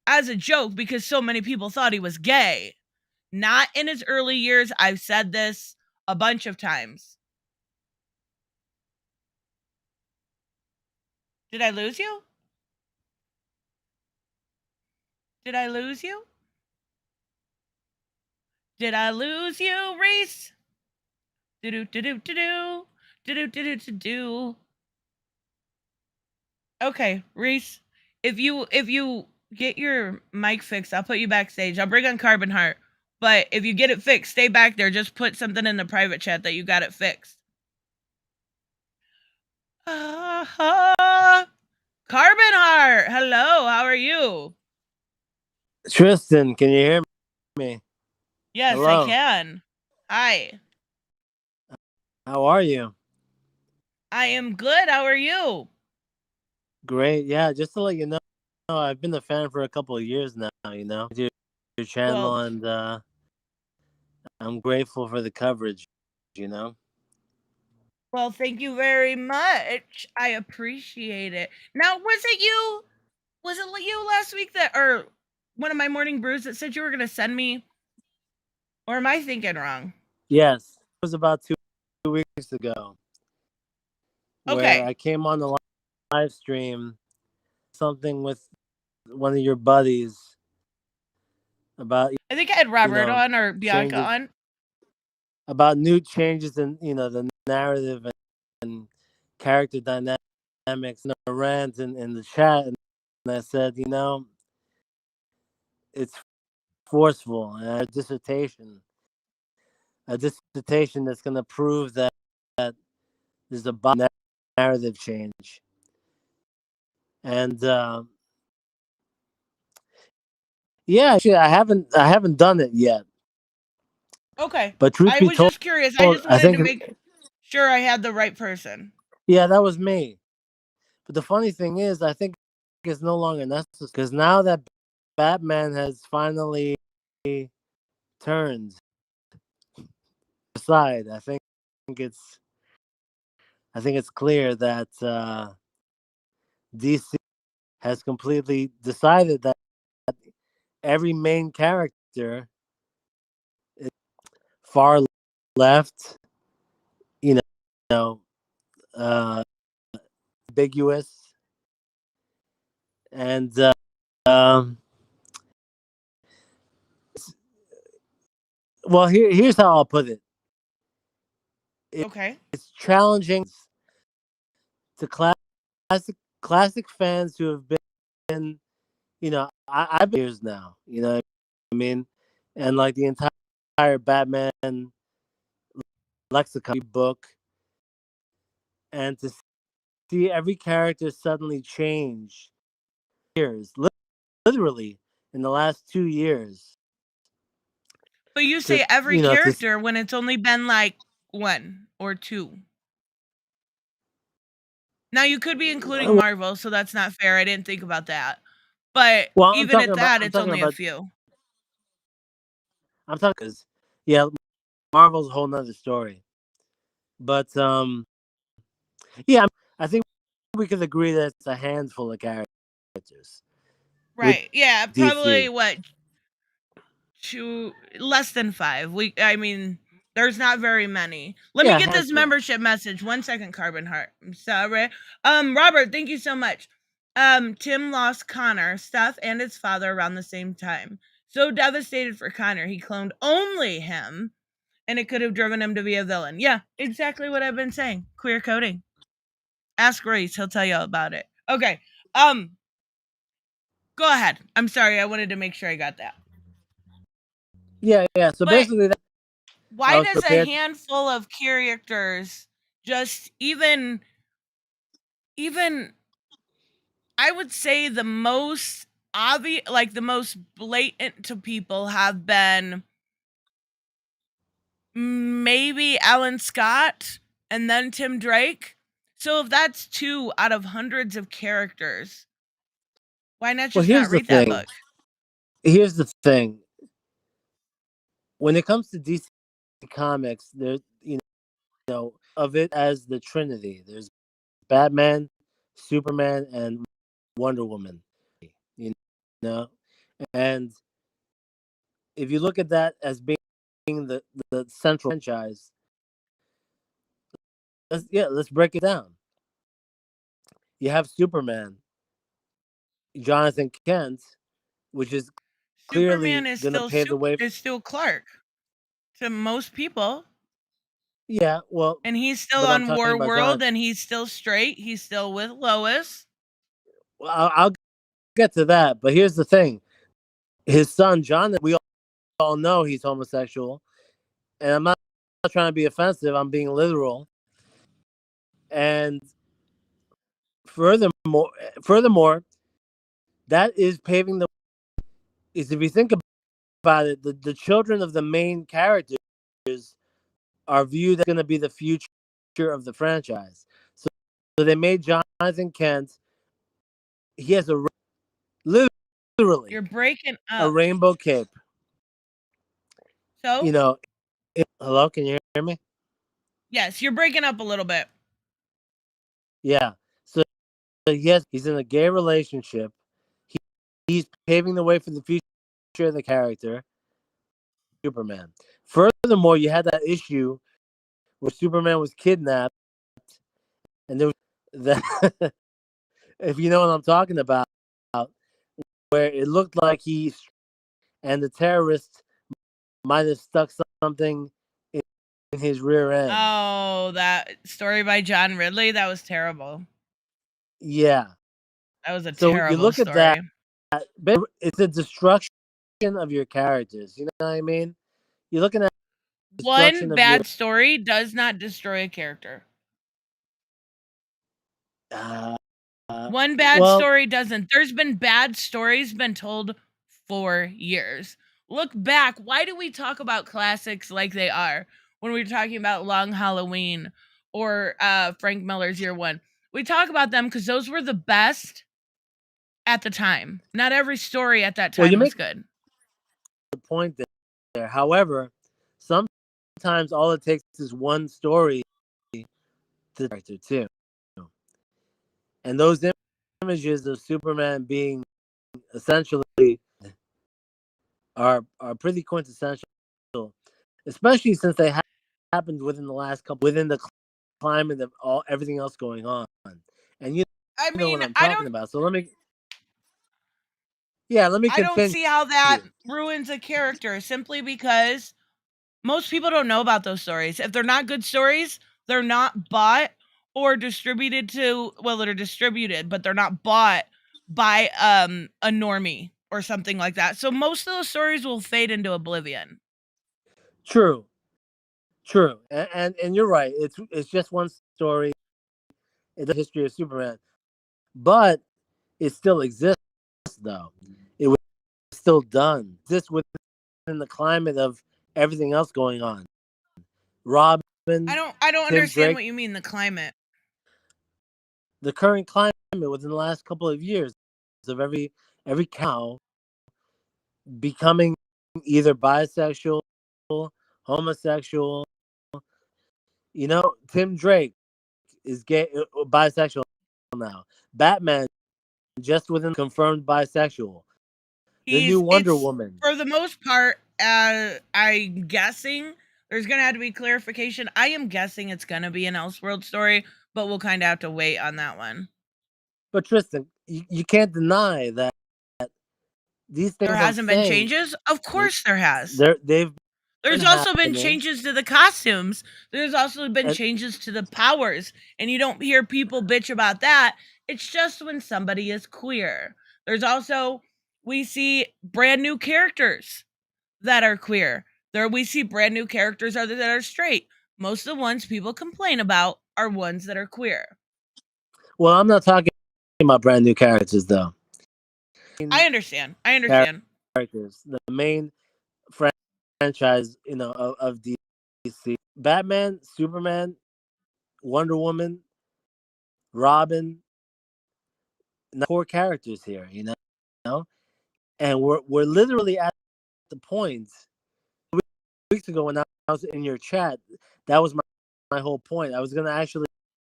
as a joke because so many people thought he was gay. Not in his early years. I've said this a bunch of times. Did I lose you? Did I lose you? Did I lose you, Reese? Do. Okay, Reese. If you get your mic fixed, I'll put you backstage. I'll bring on Carbon Heart. But if you get it fixed, stay back there. Just put something in the private chat that you got it fixed. Carbon Heart, hello. How are you? Tristan, can you hear me? Yes, hello. I can. Hi. How are you? I am good. How are you? Great. Yeah, just to let you know, I've been a fan for a couple of years now, your channel, and I'm grateful for the coverage, Well, thank you very much. I appreciate it. Now, was it you last week or one of my morning brews that said you were going to send me, or am I thinking wrong? Yes, it was about 2 weeks ago. Okay. Where I came on the live stream, something with one of your buddies about. I think I had Robert on or Bianca on. About new changes in the narrative and character dynamics, and a rant in the chat, and I said, it's forceful, and a dissertation that's going to prove that there's a narrative change, and yeah, actually, I haven't done it yet. Okay, but truth I be was told, just curious. I just wanted to make sure I had the right person. Yeah, that was me. But the funny thing is, I think it's no longer necessary because now that Batman has finally turned aside, I think it's clear that DC has completely decided that every main character is far left, ambiguous, and well, here's how I'll put it. Okay. It's challenging to classic fans who have been, I've been years now, what I mean? And like the entire Batman lexicon book, and to see every character suddenly change years, literally in the last 2 years. But you say every character when it's only been like 1 or 2. Now you could be including Marvel, so that's not fair. I didn't think about that. But even at that, it's only a few. I'm talking because, yeah, Marvel's a whole nother story. But yeah, I think we could agree that it's a handful of characters. Right. Yeah, probably what? 2, less than 5. I mean, there's not very many. Let me get this membership message. 1 second, Carbon Heart. I'm sorry. Robert, thank you so much. Tim lost Connor, Steph, and his father around the same time. So devastated for Connor, he cloned only him, and it could have driven him to be a villain. Yeah, exactly what I've been saying. Queer coding. Ask Grace, he'll tell you all about it. Okay. Go ahead. I'm sorry, I wanted to make sure I got that. Yeah. So basically, why does a handful of characters just even I would say the most obvious, like the most blatant to people have been maybe Alan Scott and then Tim Drake. So if that's 2 out of hundreds of characters, why not just not read that book? Here's the thing. When it comes to DC Comics, there's of it as the Trinity. There's Batman, Superman, and Wonder Woman. And if you look at that as being the central franchise, let's break it down. You have Superman, Jonathan Kent, which is clearly going to pave the way. Is still Clark to most people. Yeah, well, and he's still on War World, and he's still straight. He's still with Lois. Well, I'll get to that, but here's the thing: his son, John, we all know he's homosexual, and I'm not trying to be offensive. I'm being literal. And furthermore, that is paving the way. Is if you think about it, the children of the main characters are viewed as going to be the future of the franchise. So they made Jonathan Kent. He has a literally. You're breaking up. A rainbow cape. So hello, can you hear me? Yes, you're breaking up a little bit. Yeah. So yes, he's in a gay relationship. He's paving the way for the future of the character, Superman. Furthermore, you had that issue where Superman was kidnapped, and there was that. If you know what I'm talking about, where it looked like and the terrorist might have stuck something in his rear end. Oh, that story by John Ridley, that was terrible. Yeah. That was a So terrible you look story. at that, it's a destruction of your characters. You know what I mean? You're looking at one bad story does not destroy a character. One bad story doesn't. There's been bad stories been told for years. Look back. Why do we talk about classics like they are when we're talking about Long Halloween or Frank Miller's Year One? We talk about them because those were the best at the time. Not every story at that time was good. The point there. However, sometimes all it takes is one story to character too. And those images of Superman being essentially are pretty quintessential, especially since they happened within the last couple, within the climate of everything else going on. And you know what I'm talking about. So let me I don't see how that ruins a character simply because most people don't know about those stories. If they're not good stories, they're not bought or distributed to, well, they're distributed, but they're not bought by a normie or something like that. So most of those stories will fade into oblivion. True. And you're right. It's just one story in the history of Superman. But it still exists though. It was still done. This within the climate of everything else going on. Robin. I don't understand what you mean, the climate. The current climate within the last couple of years of every cow becoming either bisexual, homosexual. You know, Tim Drake is gay, bisexual now. Batman just within confirmed bisexual. The new Wonder Woman. For the most part, I'm guessing there's gonna have to be clarification. I am guessing it's gonna be an Elseworld story, but we'll kind of have to wait on that one. But Tristan, you can't deny that these things there hasn't been changes. Of course, there has. There's also been changes to the costumes. There's also been changes to the powers, and you don't hear people bitch about that. It's just when somebody is queer. There's also, we see brand new characters that are queer. We see brand new characters that are straight. Most of the ones people complain about are ones that are queer. Well, I'm not talking about brand new characters, though. I understand. Characters. The main franchise, of DC. Batman, Superman, Wonder Woman, Robin. Core characters here, you know? And we're literally at the point weeks ago when I was in your chat, that was my whole point. I was going to actually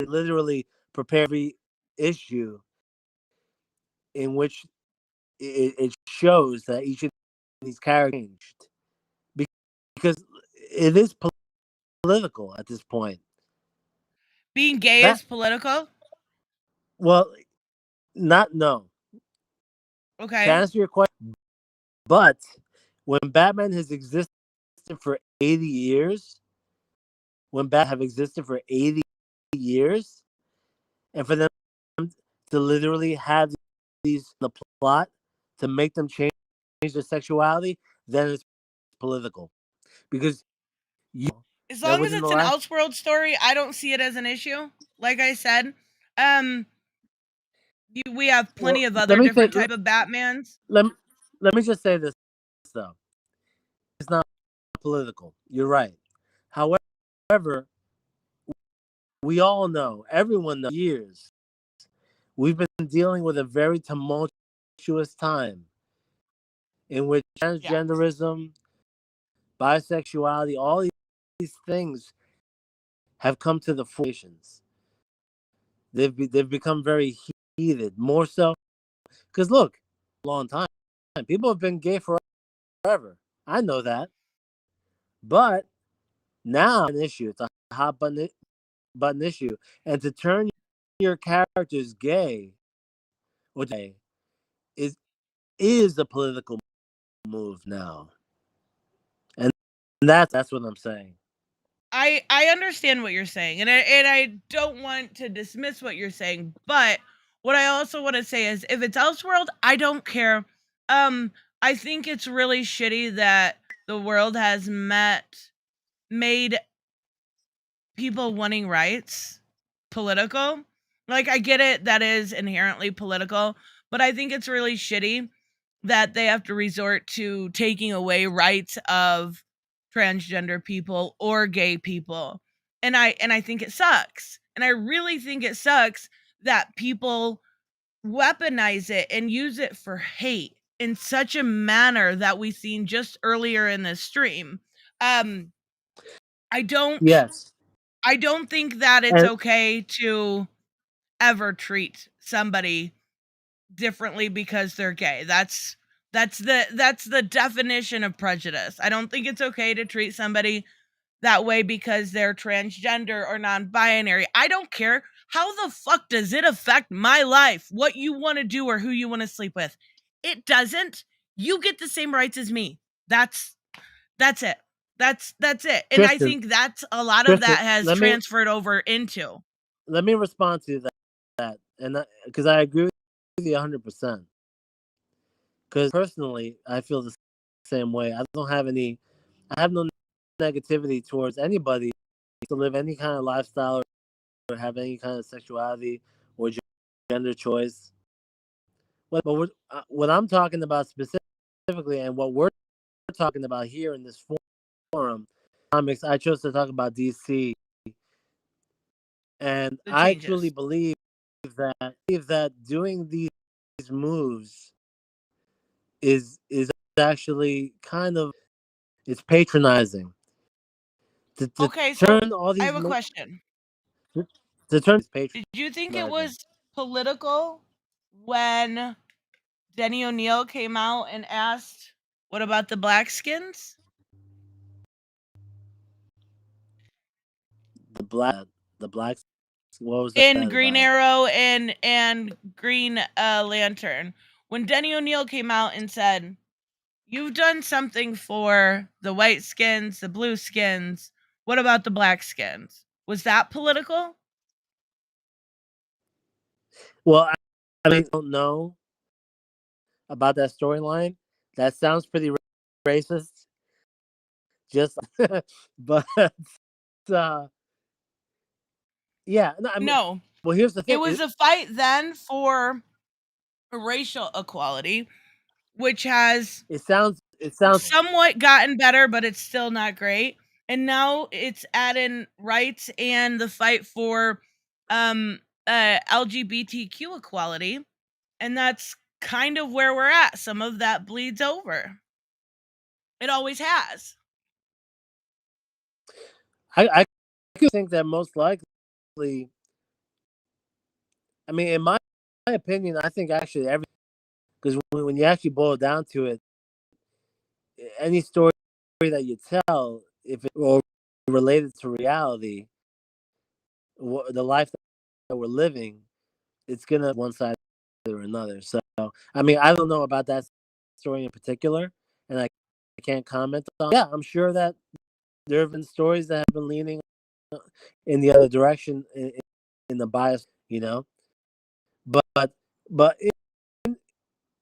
literally prepare every issue in which it shows that each of these characters changed, because it is political at this point. Being gay is political? Well, no. Okay. To answer your question, but when Batman has existed for 80 years, and for them to literally have these the plot to make them change their sexuality, then it's political. Because as long as it's an Elseworld story, I don't see it as an issue. Like I said, we have plenty of other different type of Batmans. Let me just say this though. It's not political. You're right. However, we all know, everyone knows, years, we've been dealing with a very tumultuous time in which transgenderism, bisexuality, all these things have come to the formations. They've become very heated, more so because look, a long time people have been gay forever. I know that, but now an issue. It's a hot button issue, and to turn your characters gay or gay is a political move now, and that's what I'm saying. I understand what you're saying, and I don't want to dismiss what you're saying, but what I also want to say is if it's Elseworld, I don't care. I think it's really shitty that the world has made people wanting rights political. Like, I get it, that is inherently political, but I think it's really shitty that they have to resort to taking away rights of transgender people or gay people. And I think it sucks. And I really think it sucks that people weaponize it and use it for hate in such a manner that we've seen just earlier in this stream. I don't think that it's okay to ever treat somebody differently because they're gay. That's the definition of prejudice. I don't think it's okay to treat somebody that way because they're transgender or non-binary. I don't care. How the fuck does it affect my life, what you want to do or who you want to sleep with? It doesn't. You get the same rights as me. That's it. That's it. And I think that's a lot of that has transferred over into. Let me respond to that, and because I agree with you 100%. Because personally, I feel the same way. I have no negativity towards anybody to live any kind of lifestyle or have any kind of sexuality or gender choice. But what I'm talking about specifically, and what we're talking about here in this forum, comics, I chose to talk about DC, and I truly believe that doing these moves is actually kind of, it's patronizing. Okay, so all these I have a question. To turn Did you think it was political when Denny O'Neil came out and asked, "What about the black skins?" The black. What was that? In Green Arrow and Green Lantern, when Denny O'Neil came out and said, "You've done something for the white skins, the blue skins. What about the black skins?" Was that political? Well, I don't know about that storyline. That sounds pretty racist. But yeah. No. Well, here's the thing. It was a fight then for racial equality, which has it sounds somewhat gotten better, but it's still not great. And now it's adding rights and the fight for LGBTQ equality, and that's kind of where we're at. Some of that bleeds over. It always has. I think that most likely, I mean, in my opinion, I think actually because when you actually boil it down to it, any story that you tell, if it's related to reality, the life that we're living, it's gonna one side or another. So, I mean, I don't know about that story in particular, and I can't comment on. Yeah, I'm sure that there have been stories that have been leaning in the other direction in the bias, But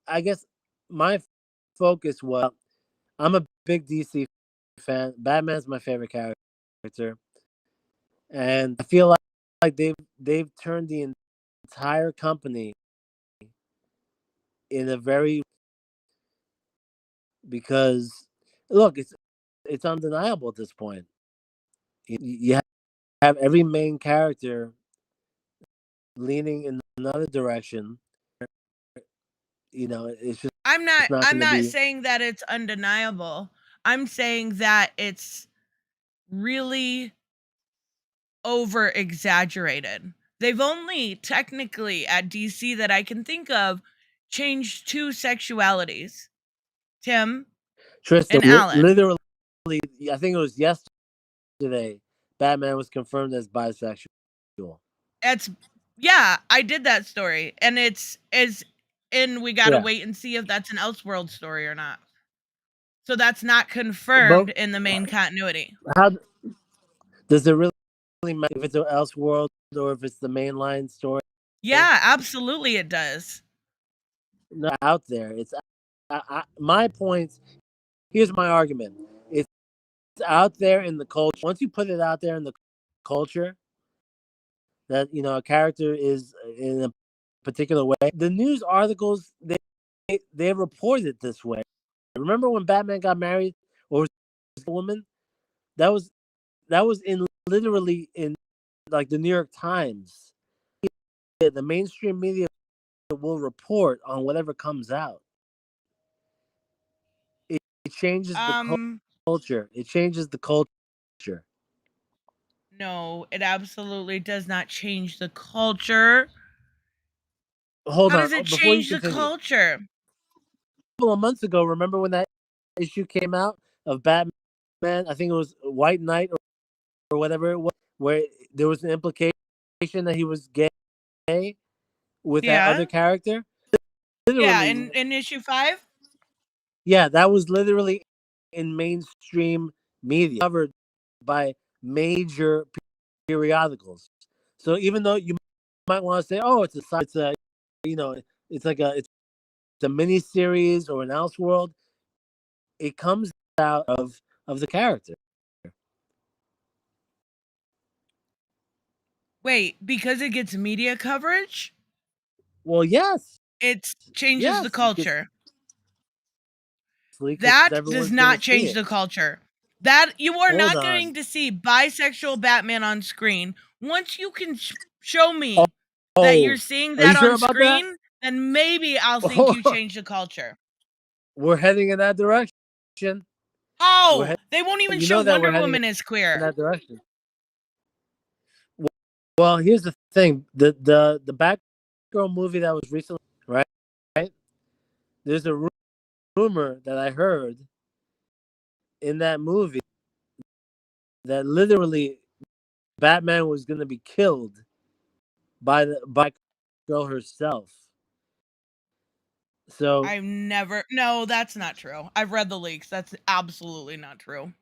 I guess my focus was, I'm a big DC fan. Batman's my favorite character, and I feel like they've turned the entire company in a very, because look, it's undeniable at this point. You have every main character leaning in another direction. It's just, I'm not saying that it's undeniable. I'm saying that it's really over exaggerated. They've only technically at DC that I can think of changed 2 sexualities. Tim Tristan, and Alan. literally, I think it was yesterday, Batman was confirmed as bisexual. I did that story, and we gotta wait and see if that's an Elseworld story or not. So that's not confirmed in the main continuity. How does it really matter if it's an Elseworld or if it's the mainline story? Yeah, absolutely it does. Not out there. It's my point. Here's my argument. It's out there in the culture. Once you put it out there in the culture that a character is in a particular way, the news articles they report it this way. Remember when Batman got married or was a woman? That was literally in like the New York Times. The mainstream media will report on whatever comes out. It changes the culture. It changes the culture. No, it absolutely does not change the culture. Hold How on. does it change the culture? A couple of months ago, remember when that issue came out of Batman? I think it was White Knight or whatever it was, where there was an implication that he was gay with that other character. Literally, in issue 5? Yeah, that was literally in mainstream media, covered by major periodicals. So even though you might want to say, "Oh, it's a mini series or an Elseworld," it comes out of the character. Wait, because it gets media coverage? Well, yes. It changes the culture. That does not change the culture. That you are not going to see bisexual Batman on screen. Once you can show me that you're seeing that on screen, then maybe I'll think you changed the culture. We're heading in that direction. Oh, they won't even show Wonder Woman as queer. In that direction. Well, here's the thing: the Batgirl movie that was recently, right? There's a rumor that I heard in that movie that literally Batman was going to be killed by girl herself. So no, that's not true. I've read the leaks. That's absolutely not true.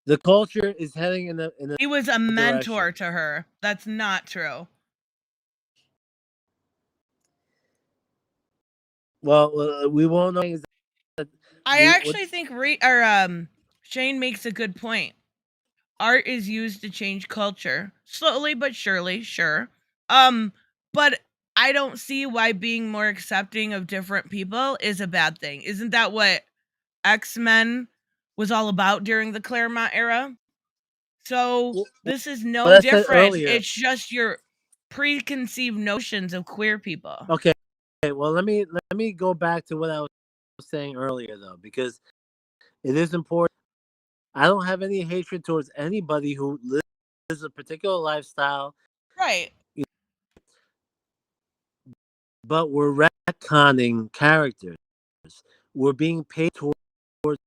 The culture is heading in the he was a mentor to her. That's not true. Well, we won't know. I actually think Shane makes a good point. Art is used to change culture, slowly but surely, sure. But I don't see why being more accepting of different people is a bad thing. Isn't that what X-Men was all about during the Claremont era? So this is no different. It's just your preconceived notions of queer people. Okay. Well, let me go back to what I was saying earlier, though, because it is important. I don't have any hatred towards anybody who lives a particular lifestyle. Right. But we're retconning characters. We're being paid towards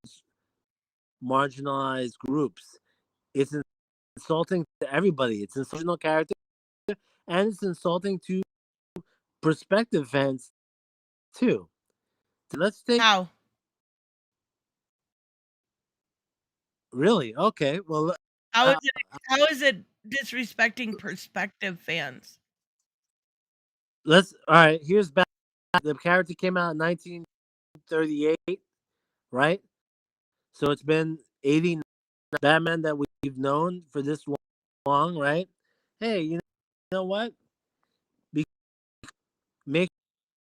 marginalized groups. It's insulting to everybody. It's insulting to character, and it's insulting to prospective fans too. So let's take how. Really? Okay. Well, how is it disrespecting prospective fans? All right. Here's back. The character came out in 1938, right? So it's been 89 Batman that we've known for this long, right? Hey, you know what? Make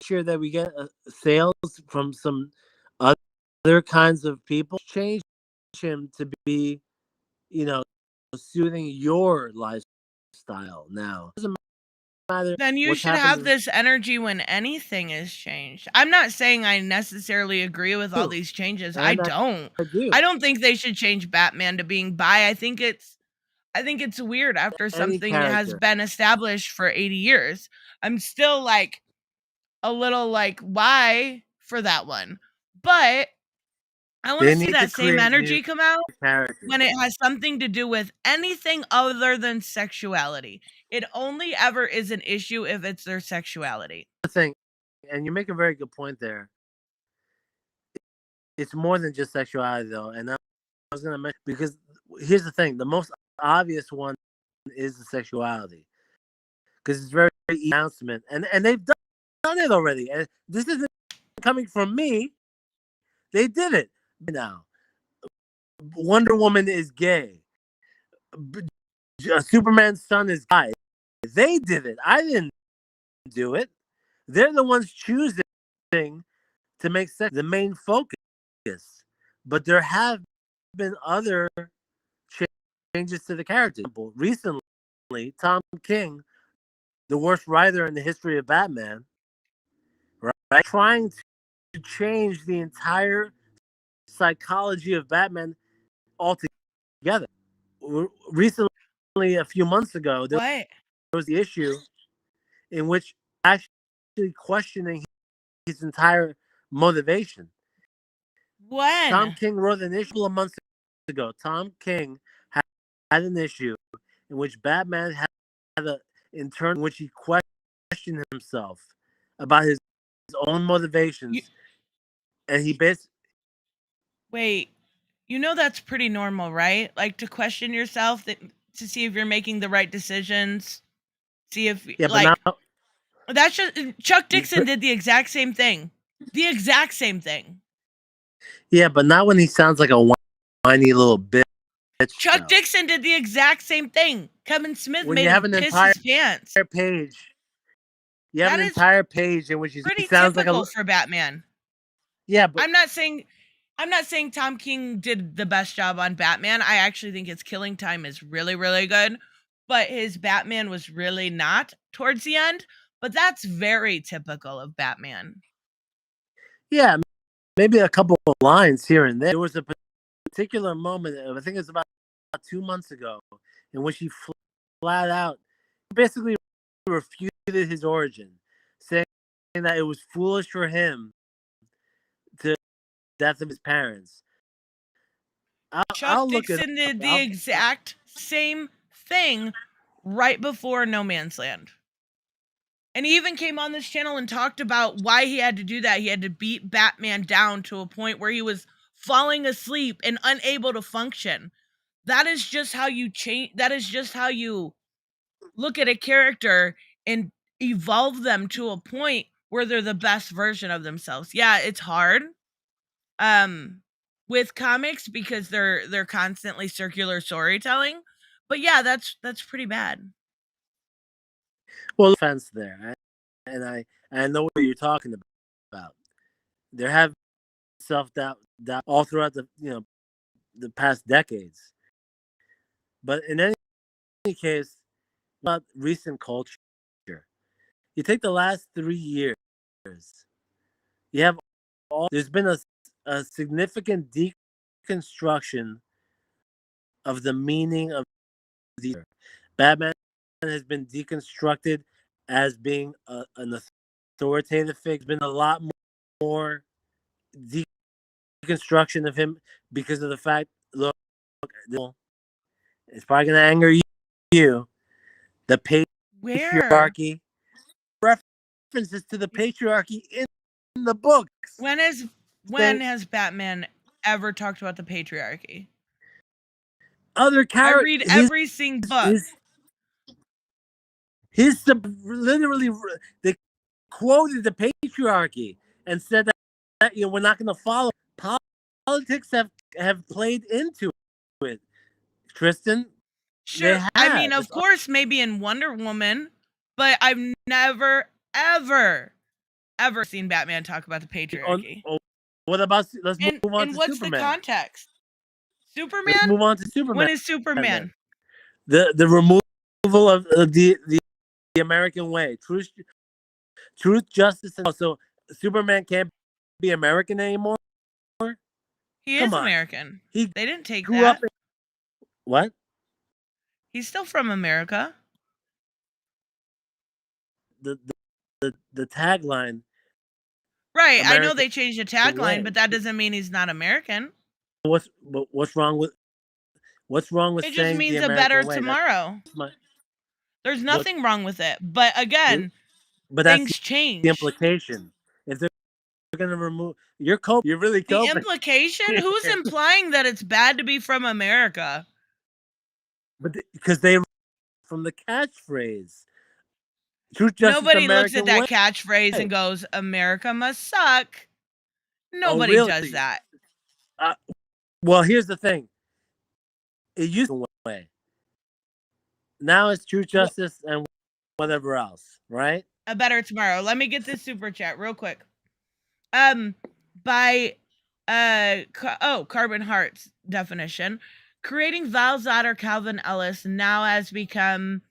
sure that we get sales from some other kinds of people. Change him to be, suiting your lifestyle now. Doesn't matter. Then you should have this energy when anything is changed. I'm not saying I necessarily agree with all these changes. I don't think they should change Batman to being bi. I think it's I think it's weird after Any something has character. been established for 80 years. I'm still like a little like, why for that one? But I want They to see need that to same create energy new come out characters. when it has something to do with anything other than sexuality. It only ever is an issue if it's their sexuality. The thing, and you make a very good point there. It's more than just sexuality, though. And I was going to mention, because here's the thing: the most obvious one is the sexuality, because it's very easy announcement, and they've done it already. And this isn't coming from me. They did it now. Wonder Woman is gay. Superman's son is gay. They did it. I didn't do it. They're the ones choosing to make sex the main focus. But there have been other changes to the character. Recently, Tom King, the worst writer in the history of Batman, right, trying to change the entire psychology of Batman altogether. Recently, a few months ago, there was the issue in which actually questioning his entire motivation. When? Tom King wrote an issue a month ago. Tom King had an issue in which Batman had in turn in which he questioned himself about his own motivations, and he basically. Wait, that's pretty normal, right? Like to question yourself to see if you're making the right decisions. See if But now, that's just Chuck Dixon did the exact same thing. The exact same thing. Yeah, but not when he sounds like a whiny little bitch. Chuck Dixon did the exact same thing. Kevin Smith made him piss his pants. Page. You have an entire page in which he sounds like a for Batman. Yeah, but I'm not saying Tom King did the best job on Batman. I actually think his Killing Time is really, really good, but his Batman was really not towards the end. But that's very typical of Batman. Yeah, maybe a couple of lines here and there. There was a particular moment, I think it was about 2 months ago, in which he flat out basically refuted his origin, saying that it was foolish for him to death of his parents. Chuck Dixon did the exact same thing right before No Man's Land. And he even came on this channel and talked about why he had to do that. He had to beat Batman down to a point where he was falling asleep and unable to function. That is just how you change. That is just how you look at a character and evolve them to a point where they're the best version of themselves. Yeah, it's hard. With comics because they're constantly circular storytelling. But yeah, that's pretty bad. Well, offense there, and I know what you're talking about. There have self-doubt all throughout the past decades. But in any case, about recent culture, you take the last 3 years, you have there's been a significant deconstruction of the meaning of the Batman has been deconstructed as being an authoritative figure. There's been a lot more deconstruction of him because of the fact, look, it's probably going to anger you. The patriarchy, references to the patriarchy in the books. When has Batman ever talked about the patriarchy? Other characters. I read every single book. His literally, they quoted the patriarchy and said that we're not going to follow. Politics have played into it, Tristan. Sure. I mean, of course, maybe in Wonder Woman, but I've never, ever seen Batman talk about the patriarchy. What about? Let's move on to what's Superman. The context? Superman. Let's move on to Superman. When is Superman? The removal of the American way, truth, justice, and also Superman can't be American anymore. He is American. They didn't take that. What? He's still from America. The tagline. Right. I know they changed the tagline, but that doesn't mean he's not American. What's wrong with it just means a better tomorrow. There's nothing wrong with it. But again, things change. The implication. If they're going to remove you're really coping. The implication? Who's implying that it's bad to be from America? But because they from the catchphrase. Nobody looks at that catchphrase and goes, "America must suck." Nobody does that. Well, here's the thing. It used to be way. Now it's truth, justice, and whatever else, right? A better tomorrow. Let me get this super chat real quick. By Carbon Heart's definition, creating Val Zod or Calvin Ellis now has become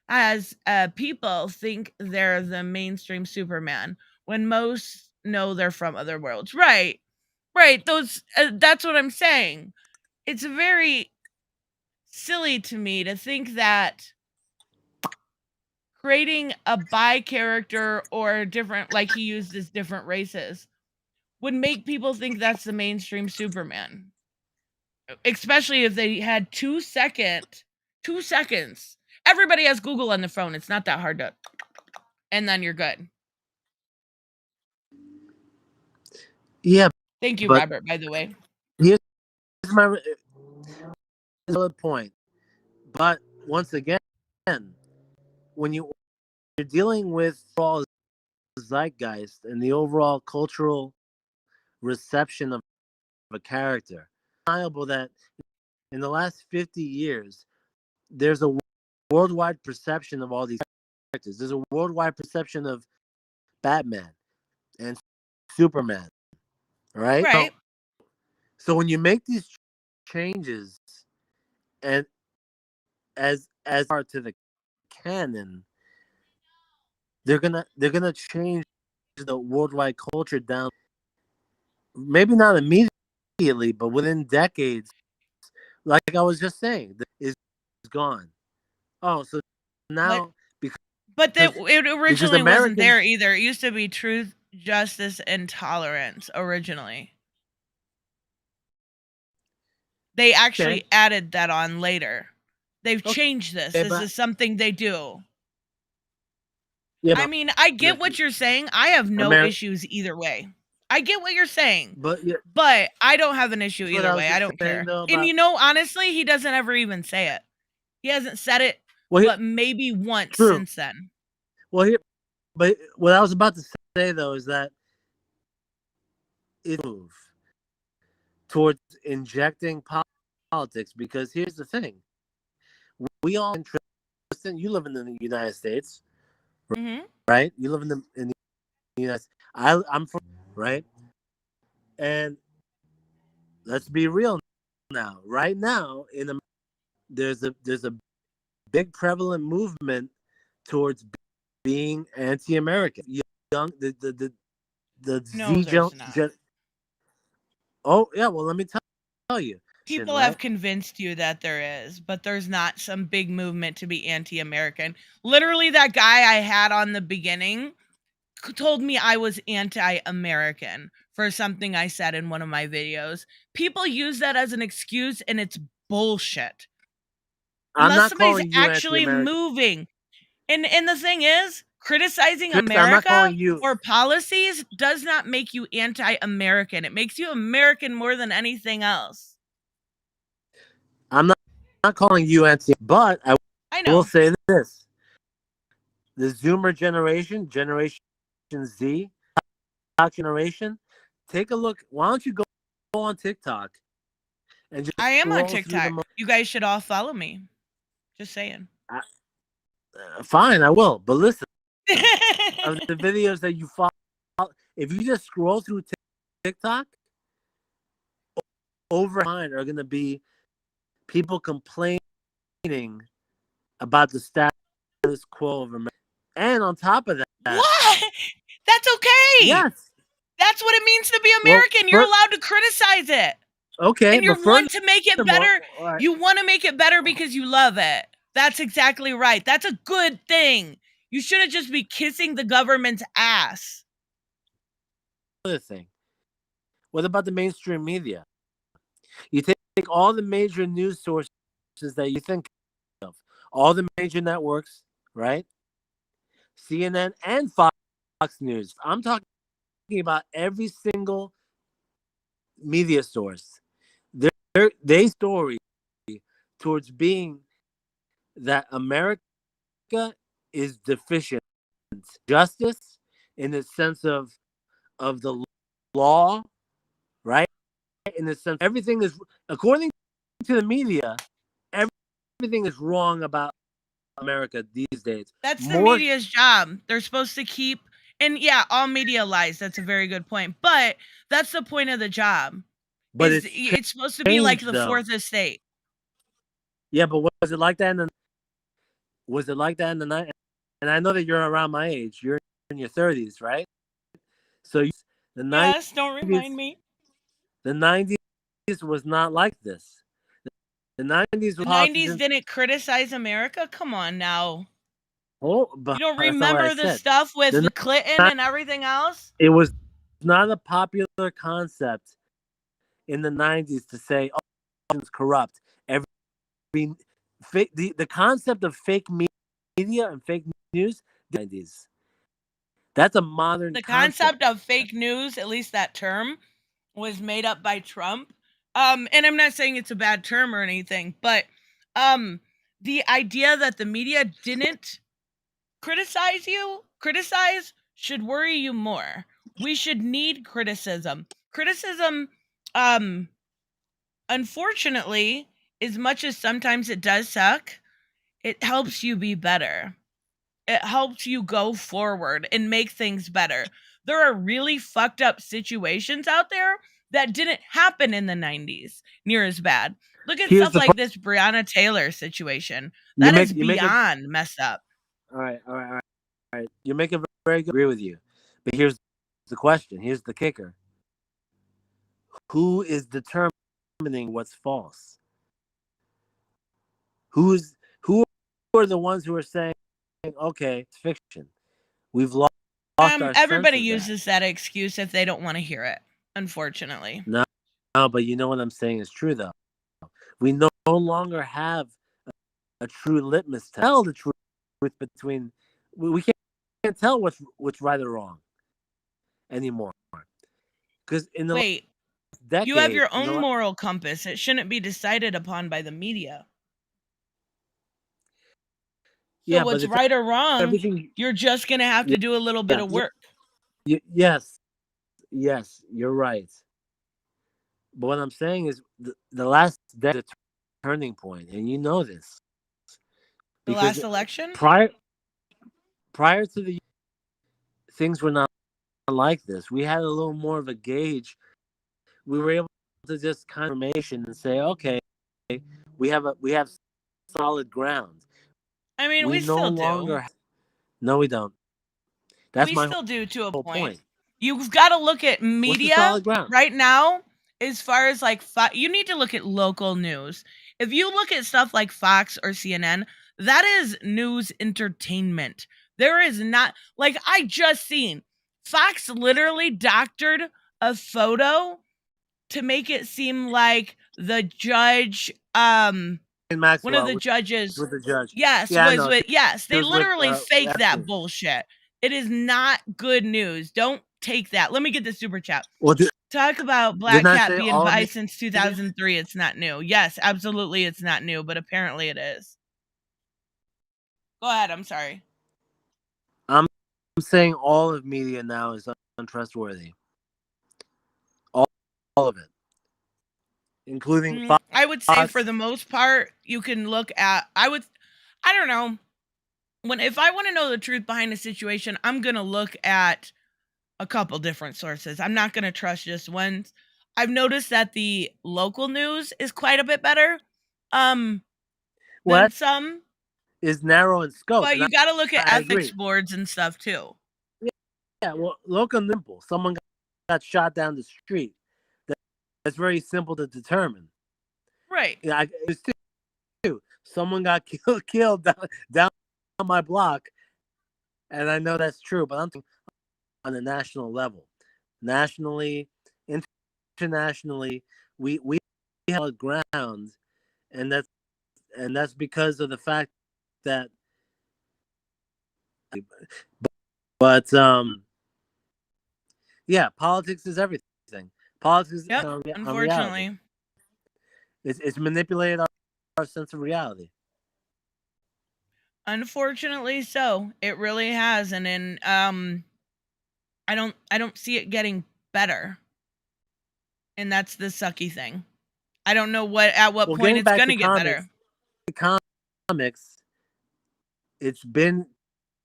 as people think they're the mainstream Superman when most know they're from other worlds. Right. Those that's what I'm saying. It's very silly to me to think that creating a bi character or different, like he uses different races, would make people think that's the mainstream Superman. Especially if they had 2 seconds. Everybody has Google on the phone. It's not that hard to, and then you're good. Yeah. Thank you, Robert, by the way. Here's my point. But once again, when you're dealing with all zeitgeist and the overall cultural reception of a character, it's undeniable that in the last 50 years, there's a worldwide perception of all these characters. There's a worldwide perception of Batman and Superman, right? Right. So when you make these changes, and as part to the canon, they're gonna change the worldwide culture down. Maybe not immediately, but within decades. Like I was just saying, is gone. Oh, so now but it originally wasn't there either. It used to be truth, justice, and tolerance originally. They actually added that on later. They've changed this. This is something they do. Yeah, I mean, I get what you're saying. I have no issues either way. I get what you're saying. But I don't have an issue either way. I don't care. And honestly, he doesn't ever even say it. He hasn't said it, but maybe once since then. Well, but what I was about to say, though, is that it move towards injecting politics, because here's the thing. We all you live in the United States, right? You live in the United States. I'm from, right? And let's be real now. Right now, there's a big prevalent movement towards being anti-American. The oh yeah, well, let me tell you. People have convinced you that there is, but there's not some big movement to be anti-American. Literally, that guy I had on the beginning told me I was anti-American for something I said in one of my videos. People use that as an excuse, and it's bullshit. Unless somebody's actually moving. And the thing is, criticizing America or policies does not make you anti-American. It makes you American more than anything else. I'm not calling you anti, but I will say this. The Zoomer generation, Generation Z, generation, take a look. Why don't you go on TikTok? And just I am on TikTok. You guys should all follow me. Just saying. Fine, I will. But listen, of the videos that you follow, if you just scroll through TikTok, over mine are going to be people complaining about the status quo of America. And on top of that... What? That's okay. Yes. That's what it means to be American. You're allowed to criticize it. Okay. And you want to make it better. You want to make it better because you love it. That's exactly right. That's a good thing. You shouldn't just be kissing the government's ass. Other thing. What about the mainstream media? You take all the major news sources that you think of, all the major networks, right? CNN and Fox News. I'm talking about every single media source. They story towards being that America is deficient justice in the sense of the law, right? In the sense everything is, according to the media, everything is wrong about America these days. That's the media's job. They're supposed to keep, and yeah, all media lies. That's a very good point. But that's the point of the job. But it's supposed to be like the fourth estate. Yeah, but was it like that in the 90s? And I know that you're around my age. You're in your 30s, right? So the 90s. Yes, don't remind me. The 90s was not like this. The 90s. The 90s didn't criticize America. Come on now. Oh, but you don't remember the stuff with the Clinton and everything else? It was not a popular concept in the 90s to say, "Oh, it's corrupt." The concept of fake media and fake news, the 90s. That's a modern concept of fake news, at least that term, was made up by Trump. And I'm not saying it's a bad term or anything, but the idea that the media didn't criticize should worry you more. We should need criticism. Criticism, unfortunately, as much as sometimes it does suck, it helps you be better. It helps you go forward and make things better. There are really fucked up situations out there that didn't happen in the 90s near as bad. Look at stuff like this Breonna Taylor situation. That is beyond messed up. All right. You make a very good, agree with you. But here's the question. Here's the kicker. Who is determining what's false? Who are the ones who are saying, okay, it's fiction? We've lost our everybody uses that excuse if they don't want to hear it, unfortunately. No, but you know what I'm saying is true, though. We no longer have a true litmus test. Tell the truth between... We can't tell what's right or wrong anymore. Because in the decade, you have your own moral compass. It shouldn't be decided upon by the media. So what's right or wrong, you're just going to have to do a little bit of work. Yes, you're right. But what I'm saying is the last decade is a turning point, and you know this. The last election? Prior to the... Things were not like this. We had a little more of a gauge. We were able to just confirmation and say, okay, we have solid ground. I mean, we still do. No, we don't. That's we still do to a point. You've got to look at media right now. As far as like, you need to look at local news. If you look at stuff like Fox or CNN, that is news entertainment. There is not, like, I just seen Fox literally doctored a photo to make it seem like the judge, Maxwell, one of the judges, with the judge. Yes, they literally faked that bullshit. It is not good news. Don't take that. Let me get the super chat. Talk about Black Cat being bi since 2003. It's not new. Yes, absolutely, it's not new, but apparently it is. Go ahead. I'm sorry. I'm saying all of media now is untrustworthy. All of it, including Fox. I would say for the most part, you can look at. I don't know. If I want to know the truth behind a situation, I'm gonna look at a couple different sources. I'm not gonna trust just one. I've noticed that the local news is quite a bit better. Than some. Is narrow in scope. But you got to look at ethics boards and stuff too. Yeah, well, local nimble. Someone got shot down the street. That's very simple to determine. Right. Yeah, it's too. someone got killed down my block, and I know that's true. But I'm talking on a national level, nationally, internationally, we have ground, and that's because of the fact that. But yeah, politics is everything. Politics, unfortunately, it's manipulated our sense of reality. Unfortunately, so it really has, and in I don't see it getting better, and that's the sucky thing. I don't know at what point it's gonna get better. Comics, it's been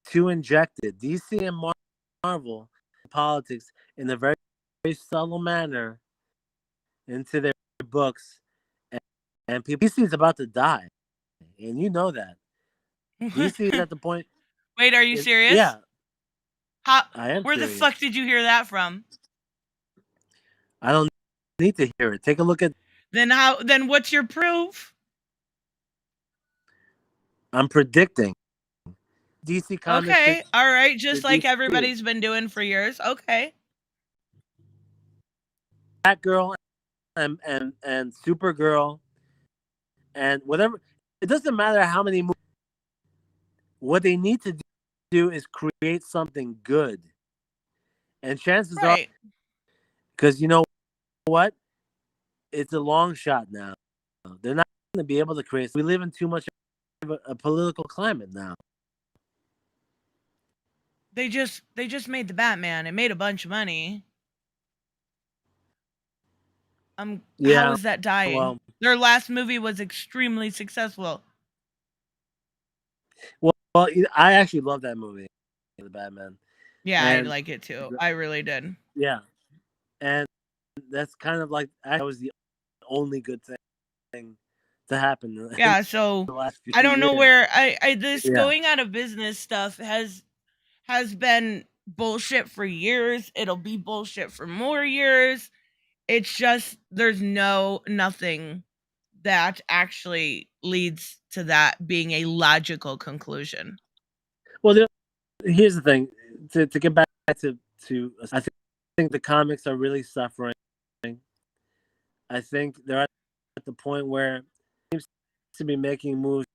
too injected. DC and Marvel politics in a very, very subtle manner into their books, and people. DC is about to die, and you know that. DC is at the point. Wait, are you serious? Yeah. I am. Where serious. The fuck did you hear that from? I don't need to hear it. Take a look at. Then what's your proof? I'm predicting. DC Comics. Okay, all right, just like everybody's been doing for years. Okay. Batgirl and Supergirl and whatever. It doesn't matter how many movies. What they need to do is create something good. And chances are, because you know what? It's a long shot now. They're not going to be able to create. We live in too much of a political climate now. They just made the Batman. It made a bunch of money. How is that dying? Well, their last movie was extremely successful. Well, I actually love that movie, The Batman. Yeah, I like it too. I really did. Yeah, and that's kind of like that was the only good thing to happen. Yeah, so I don't know where this going out of business stuff has been bullshit for years. It'll be bullshit for more years. It's just there's nothing that actually leads to that being a logical conclusion. Well, here's the thing. To get back to I think the comics are really suffering. I think they're at the point where it seems to be making moves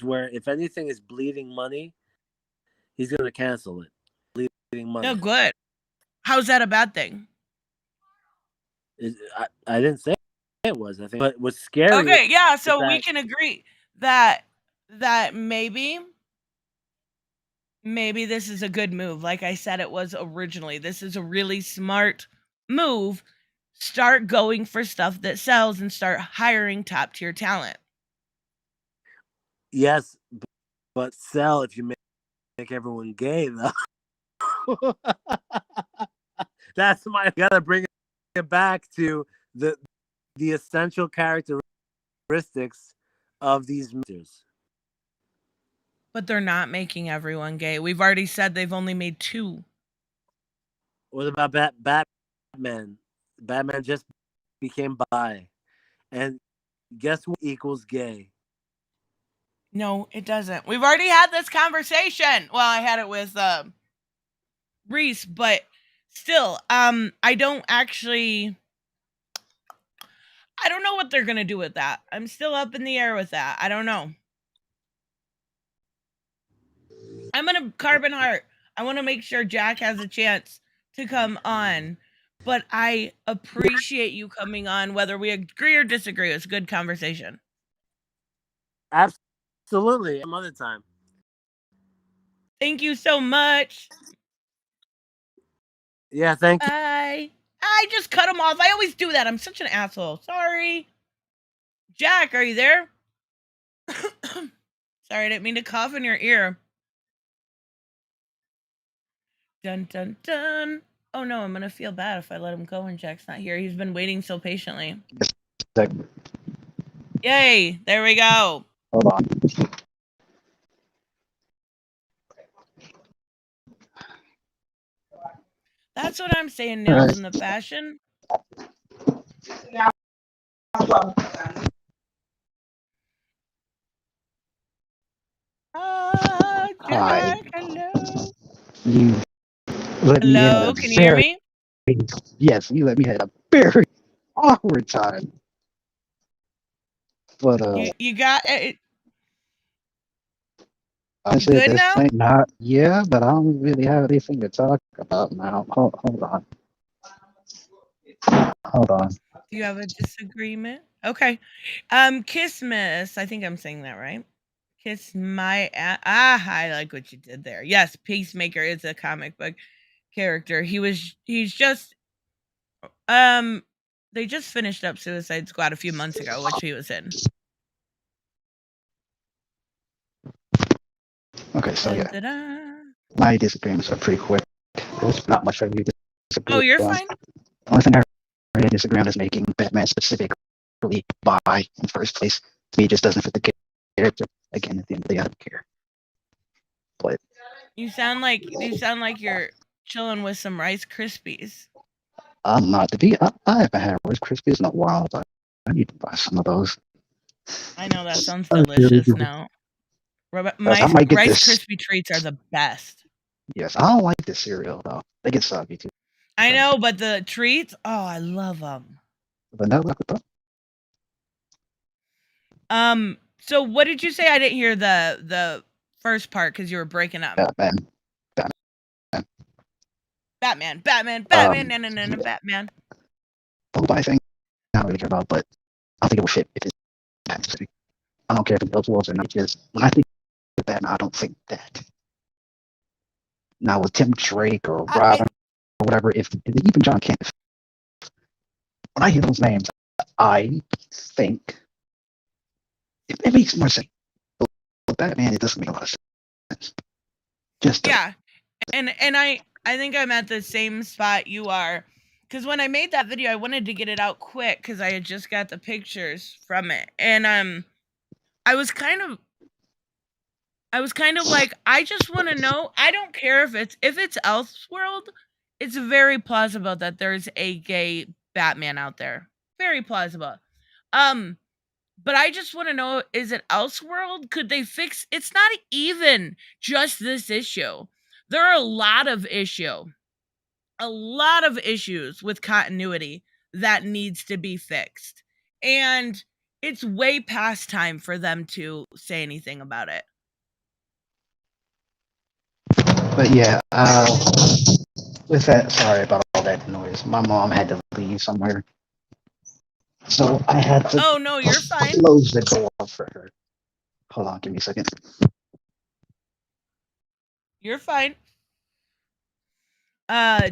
where if anything is bleeding money, he's going to cancel it. Bleeding money. No, good. How's that a bad thing? I didn't say it was. I think, but what's scary. Okay, yeah. So we can agree that maybe this is a good move. Like I said, it was originally. This is a really smart move. Start going for stuff that sells and start hiring top tier talent. Yes, but sell if you make everyone gay, though. That's my. You gotta bring it back to the essential characteristics of these movies. But they're not making everyone gay. We've already said they've only made 2. What about Batman? Batman just became bi. And guess what equals gay? No, it doesn't. We've already had this conversation. Well, I had it with Reese, but still, I don't know what they're going to do with that. I'm still up in the air with that. I don't know. I'm going to Carbon Heart. I want to make sure Jack has a chance to come on. But I appreciate you coming on, whether we agree or disagree. It's a good conversation. Absolutely. Some other time. Thank you so much. Yeah, thank you. Bye. I just cut him off. I always do that. I'm such an asshole. Sorry. Jack, are you there? Sorry, I didn't mean to cough in your ear. Dun, dun, dun. Oh, no, I'm going to feel bad if I let him go and Jack's not here. He's been waiting so patiently. Yay, there we go. Hold on. That's what I'm saying, nails in the fashion. back. Hello. You let me in at Hello. a Can you hear very, me? yes, you let me in at a very awkward time. But You got it. I You said good this now? thing, not yeah, but I don't really have anything to talk about now. Hold on. Hold on. Do you have a disagreement? Okay. Kissmas. I think I'm saying that right. Kiss my I like what you did there. Yes, Peacemaker is a comic book character. He's just they just finished up Suicide Squad a few months ago, which he was in. Okay, so yeah. Da-da-da. My disagreements are pretty quick. There's not much I really disagree Oh, you're on. fine. The only thing I really disagree on is making Batman specifically bi in the first place. To me, it just doesn't fit the character. Again, at the end of the day, I don't care. But You sound like you're chilling with some Rice Krispies. I'm not to be. I haven't had Rice Krispies in a while, but I need to buy some of those. I know that sounds I really delicious do. now. I might get Rice this. Krispie treats are the best. Yes, I don't like the cereal though. They get soggy too. I know, but the treats, oh, I love them. Vanilla. So what did you say? I didn't hear the first part because you were breaking up. Batman, Batman. The whole thing I don't really care about, but I don't think it will fit if it's Batman. I don't care if it builds worlds or not. Just when I think of Batman, I don't think that. Now with Tim Drake or Robin or whatever, if even John Kent, when I hear those names, I think it makes more sense. But Batman, it doesn't make a lot of sense. Just yeah, and I think I'm at the same spot you are, because when I made that video, I wanted to get it out quick because I had just got the pictures from it, and I was kind of like, I just want to know. I don't care if it's Elseworld. It's very plausible that there's a gay Batman out there. Very plausible. But I just want to know, is it Elseworld? Could they fix? It's not even just this issue. There are a lot of issues with continuity that needs to be fixed. And it's way past time for them to say anything about it. But yeah, with that, sorry about all that noise. My mom had to leave somewhere, so I had to. Oh no, you're fine. Close the door for her. Hold on, give me a second. You're fine.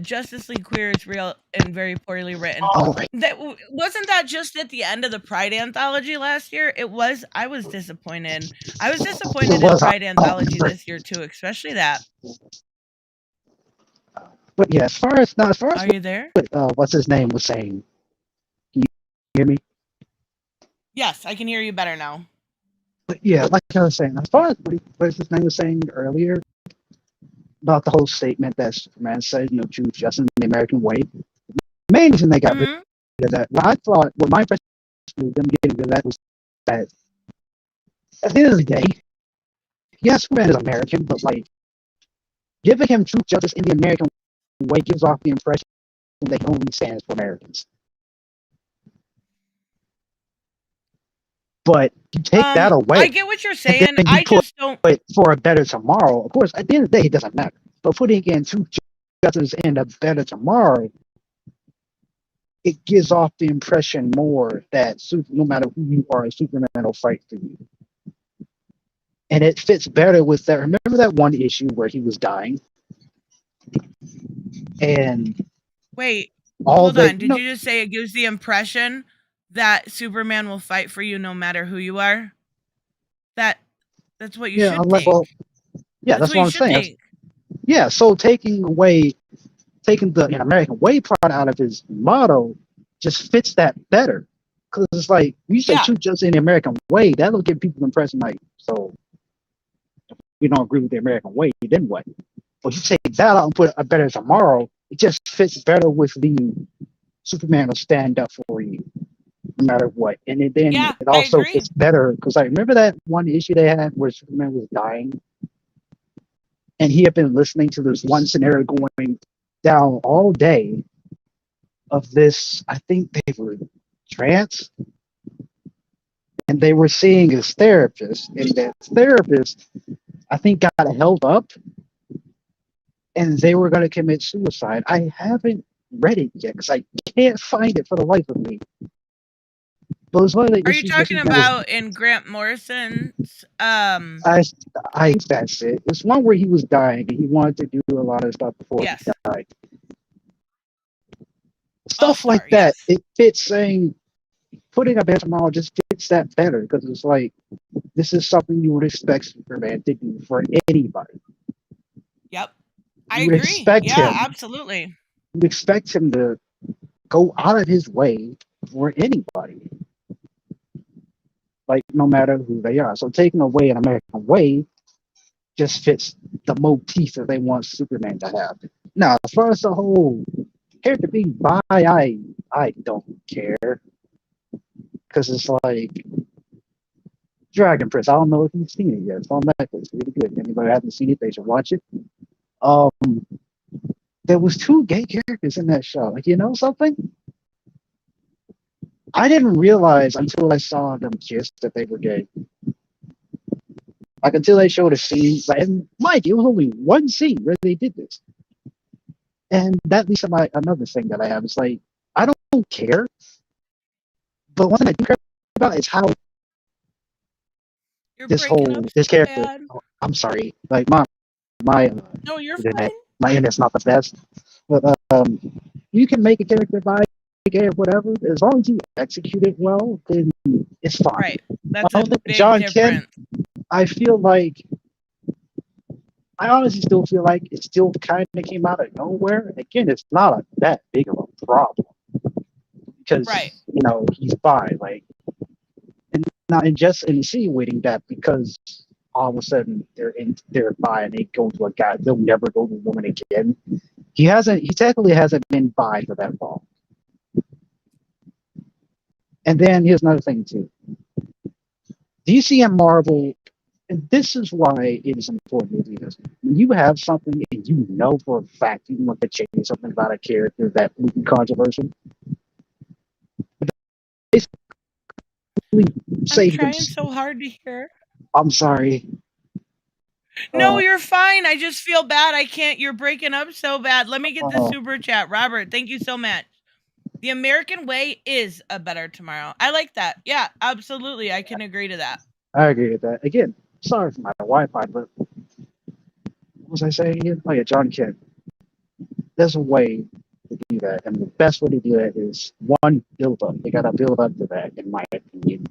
Justice League Queer is real and very poorly written. Right. That wasn't that just at the end of the Pride anthology last year? It was. I was disappointed. I was disappointed in Pride anthology this year too, especially that. But yeah, as far as are you there? What's his name was saying? Can you hear me? Yes, I can hear you better now. But yeah, like I was saying, as far as what his name was saying earlier about the whole statement that Superman said, choose justice in the American way. The main reason they got rid of that, what my impression of them getting rid of that was that at the end of the day, yes, Superman is American, but like giving him true justice in the American way gives off the impression that he only stands for Americans. But you take that away. I get what you're saying. I just don't. But for a better tomorrow, of course, at the end of the day, it doesn't matter. But putting in true justice in a better tomorrow, it gives off the impression more that no matter who you are, Superman will fight for you. And it fits better with that. Remember that one issue where he was dying? And wait, hold on. Did you just say it gives the impression that Superman will fight for you no matter who you are? That's what you should think. Well, yeah, that's what I'm saying. Yeah, so taking the American way part out of his motto just fits that better. Because it's like, you say true justice in the American way, that'll give people the impression like, so if we don't agree with the American way, then what? But you take that out and put a better tomorrow, it just fits better with the Superman will stand up for you no matter what. And then it also fits better because I remember that one issue they had where Superman was dying and he had been listening to this one scenario going down all day of this. I think they were trans, and they were seeing his therapist, and that therapist, I think, got held up, and they were going to commit suicide. I haven't read it yet because I can't find it for the life of me. But it's one of the Are you issues talking about in Grant Morrison's? I that's it. It's one where he was dying and he wanted to do a lot of stuff before he died. Stuff like that. It fits saying putting a band tomorrow just fits that better because it's like this is something you would expect Superman to do for anybody. Yep. I You would agree. expect Yeah, him. absolutely. You would expect him to go out of his way for anybody. Like no matter who they are. So taking away an American way just fits the motif that they want Superman to have. Now, as far as the whole character being bi, I don't care. Because it's like Dragon Prince. I don't know if you've seen it yet. It's on Netflix. It's really good. Anybody hasn't seen it, they should watch it. There was 2 gay characters in that show. Like, you know something? I didn't realize until I saw them kiss that they were gay. Like until they showed a scene, like, and Mike, it was only one scene where they did this. And that leads to another thing that I have. It's like I don't care, but one thing I do care about is how this character. Bad. Oh, I'm sorry, like my no, you're internet, fine. my internet's not the best, but you can make a character bi, gay, or whatever. As long as you execute it well, then it's fine. Right, that's a big John difference. Kent, I feel like. I honestly still feel like it still kind of came out of nowhere. And again, it's not that big of a problem because you know he's bi. Like, and not just insinuating that because all of a sudden they're bi and they go to a guy, they'll never go to a woman again. He technically hasn't been bi for that long. And then here's another thing too. DC and Marvel. And this is why it is important because when you have something and you know for a fact you want to change something about a character that would be controversial, basically say I'm trying so hard to hear. I'm sorry. No, you're fine. I just feel bad. I can't. You're breaking up so bad. Let me get the super chat. Robert, thank you so much. The American way is a better tomorrow. I like that. Yeah, absolutely. I can agree to that. I agree with that. Again, sorry for my Wi-Fi, but what was I saying again? Oh yeah, John Kent. There's a way to do that, and the best way to do that is one, build up. They gotta build up to that, in my opinion.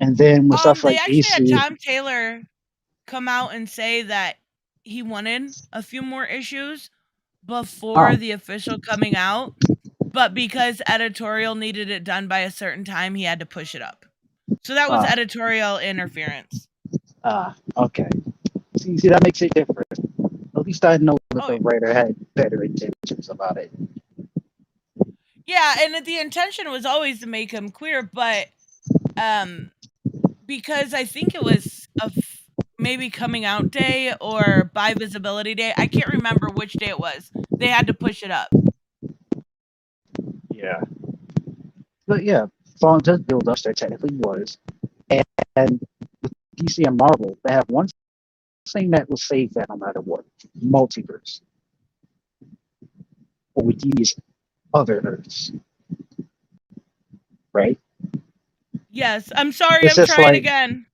And then with stuff like they actually DC, had Tom Taylor come out and say that he wanted a few more issues before the official coming out, but because editorial needed it done by a certain time, he had to push it up. So that was editorial interference. Okay. See, that makes it different. At least I know that the writer had better intentions about it. Yeah, and the intention was always to make him queer, but because I think it was maybe coming out day or bi visibility day, I can't remember which day it was. They had to push it up. Yeah. But yeah, Song does build up there technically was. And with DC and Marvel, they have one thing that will save that no matter what. Multiverse. Or with these other Earths. Right? Yes. I'm sorry, I'm trying again.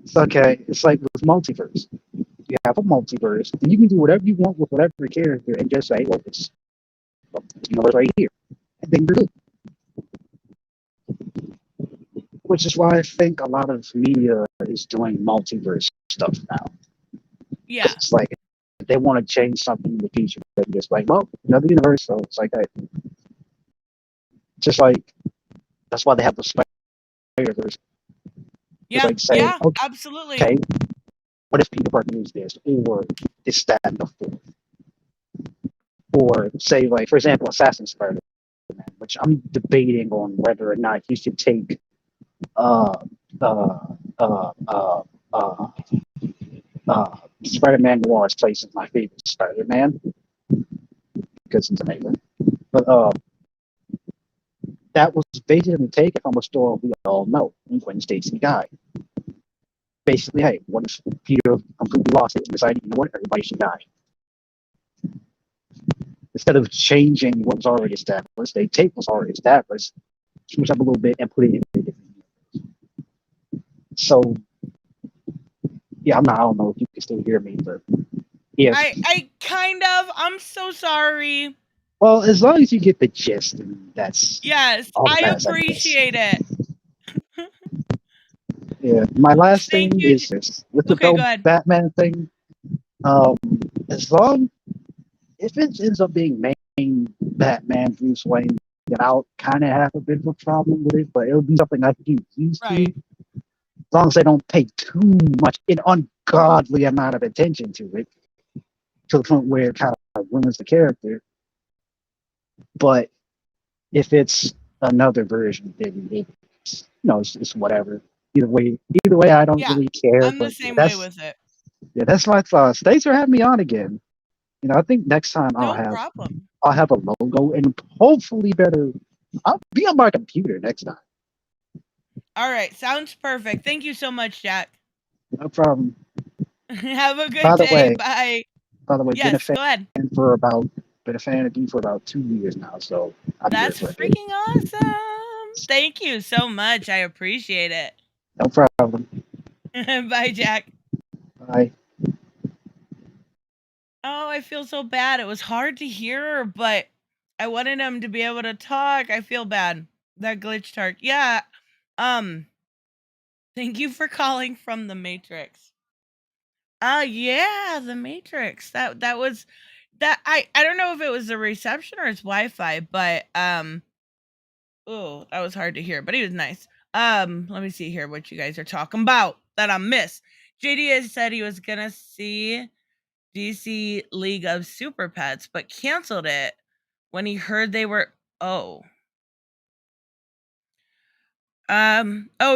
It's okay. It's like with multiverse. You have a multiverse, and you can do whatever you want with whatever character and just say, well, it's universe right here. And then you're good. Which is why I think a lot of media is doing multiverse stuff now. Yeah. It's like if they want to change something in the future, they're just like, well, another universe, so it's like that. Just like that's why they have the Spider-Verse. Yeah, like saying, yeah, okay, absolutely. Okay, what if Peter Parker needs this, or this, that, and the fourth? Or say, like, for example, Assassin's Spider-Man, which I'm debating on whether or not you should take Spider-Man Noir is placed as my favorite Spider-Man because he's amazing. But that was basically taken from a story we all know when Gwen Stacy died. Basically, hey, what if Peter completely lost it and decided, you know what, everybody should die? Instead of changing what was already established, they take what's already established, switch up a little bit, and put it in a different universe. So, yeah, I don't know if you can still hear me, but yes. I kind of. I'm so sorry. Well, as long as you get the gist, that's yes, I appreciate it. Yeah, my last thing is this with the Batman thing. As long if it ends up being main Batman Bruce Wayne, then I'll kind of have a bit of a problem with it, but it'll be something I can get used to. As long as they don't pay too much, an ungodly amount of attention to it, to the point where it kind of ruins the character. But if it's another version, then it's, it's whatever. Either way, I don't really care. I'm the same way with it. Yeah, that's my thoughts. Thanks for having me on again. I think next time I'll have a logo and hopefully I'll be on my computer next time. All right, sounds perfect. Thank you so much, Jack. No problem. Have a good day. Bye. By the way, yes, go ahead. Been a fan of you for about 2 years now, so that's freaking awesome. Thank you so much. I appreciate it. No problem. Bye, Jack. Bye. Oh, I feel so bad. It was hard to hear, but I wanted him to be able to talk. I feel bad. That glitch tark. Yeah. Thank you for calling from the Matrix. Yeah, the Matrix. That was that I don't know if it was the reception or it's Wi-Fi, but oh, that was hard to hear, but he was nice. Let me see here what you guys are talking about that I missed. JD has said he was gonna see DC League of Super Pets, but canceled it when he heard they were oh,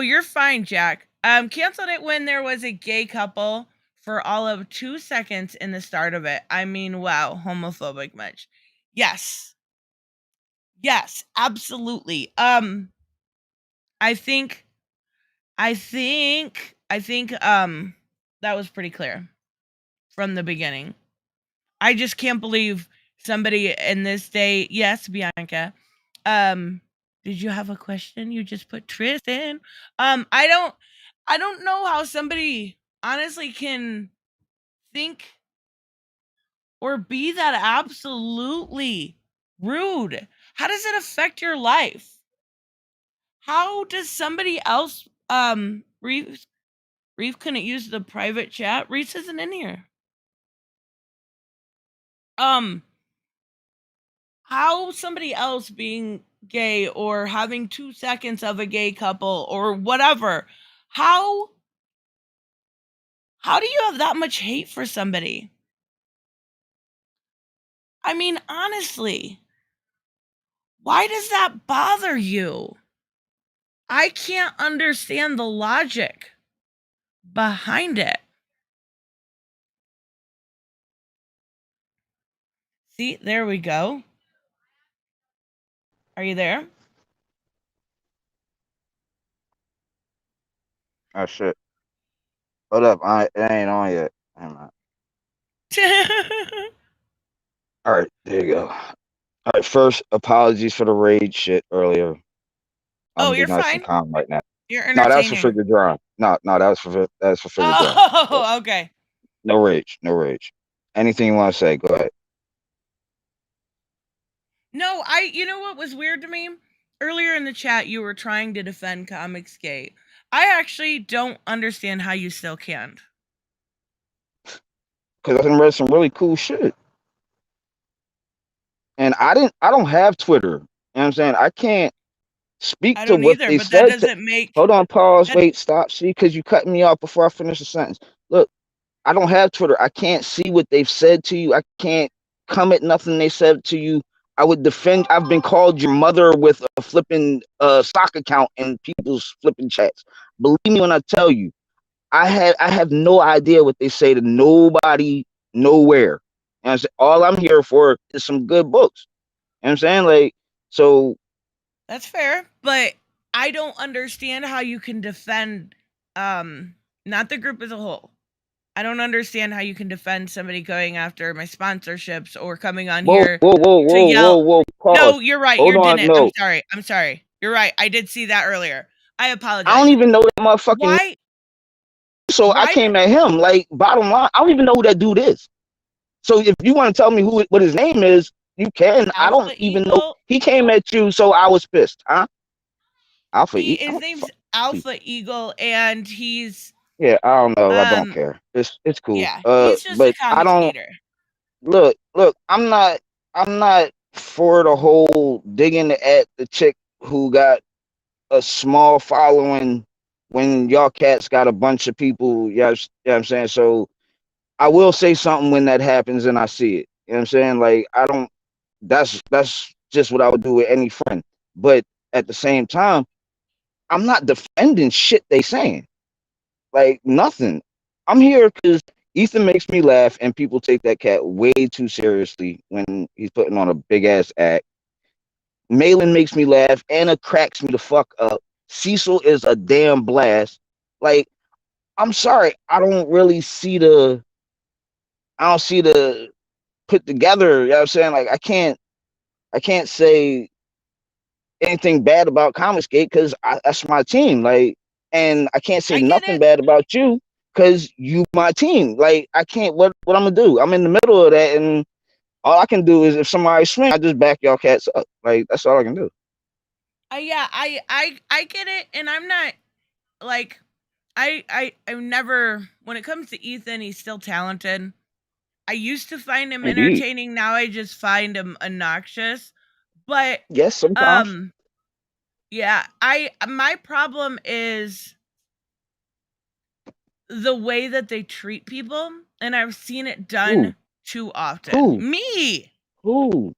you're fine, Jack. Canceled it when there was a gay couple for all of 2 seconds in the start of it. I mean, wow, homophobic much. Yes, absolutely. I think that was pretty clear from the beginning. I just can't believe somebody in this day. Yes, Bianca. Did you have a question? You just put Tristan. I don't know how somebody honestly can think or be that absolutely rude. How does it affect your life? How does somebody else Reef couldn't use the private chat? Reese isn't in here. How somebody else being gay or having 2 seconds of a gay couple or whatever, how do you have that much hate for somebody? I mean, honestly, why does that bother you? I can't understand the logic behind it. See, there we go. Are you there? Oh shit. Hold up, it ain't on yet. Hang on. All right, there you go. All right, first, apologies for the rage shit earlier. Oh, you're nice fine. And calm right now. You're entertaining. No, that was for figure drawing. No, that was for figure drawing. Oh, okay. No rage. Anything you want to say, go ahead. No, you know what was weird to me? Earlier in the chat, you were trying to defend Comicsgate. I actually don't understand how you still can't. Because I read some really cool shit. And I don't have Twitter. You know what I'm saying? I can't speak to what they said. That doesn't make... Hold on, pause, wait, stop. See, because you cut me off before I finish the sentence. Look, I don't have Twitter. I can't see what they've said to you. I can't comment nothing they said to you. I would defend. I've been called your mother with a flipping stock account in people's flipping chats. Believe me when I tell you, I have no idea what they say to nobody, nowhere. And all I'm here for is some good books. You know what I'm saying? Like, so. That's fair, but I don't understand how you can defend, not the group as a whole. I don't understand how you can defend somebody going after my sponsorships or coming on here to yell. Pause. No, you're right. Hold You on, didn't. no. I'm sorry. You're right. I did see that earlier. I apologize. I don't even know that motherfucking. Why? So I came at him. Like, bottom line, I don't even know who that dude is. So if you want to tell me what his name is, you can. I don't even know. He came at you, so I was pissed, huh? Alpha Eagle. His name's Alpha Eagle, and he's. Yeah, I don't know. I don't care. It's cool. Yeah, he's just but a comic skater. Look. I'm not for the whole digging at the chick who got a small following when y'all cats got a bunch of people. You know what I'm saying? So I will say something when that happens and I see it. You know what I'm saying? Like, I don't. That's just what I would do with any friend. But at the same time, I'm not defending shit they saying. Like, nothing. I'm here because Ethan makes me laugh, and people take that cat way too seriously when he's putting on a big ass act. Malin makes me laugh. Anna cracks me the fuck up. Cecil is a damn blast. Like, I'm sorry, I don't see the put together. You know what I'm saying? Like, I can't say anything bad about Comicsgate because that's my team. Like, and I can't say nothing bad about you because you my team. Like, I can't. What I'm gonna do? I'm in the middle of that, and all I can do is if somebody swing, I just back y'all cats up. Like, that's all I can do. Yeah, I get it, and I'm not like I've never. When it comes to Ethan, he's still talented. I used to find him entertaining. Now I just find him obnoxious. But yes, sometimes. Yeah, my problem is the way that they treat people, and I've seen it done too often. Me. Who?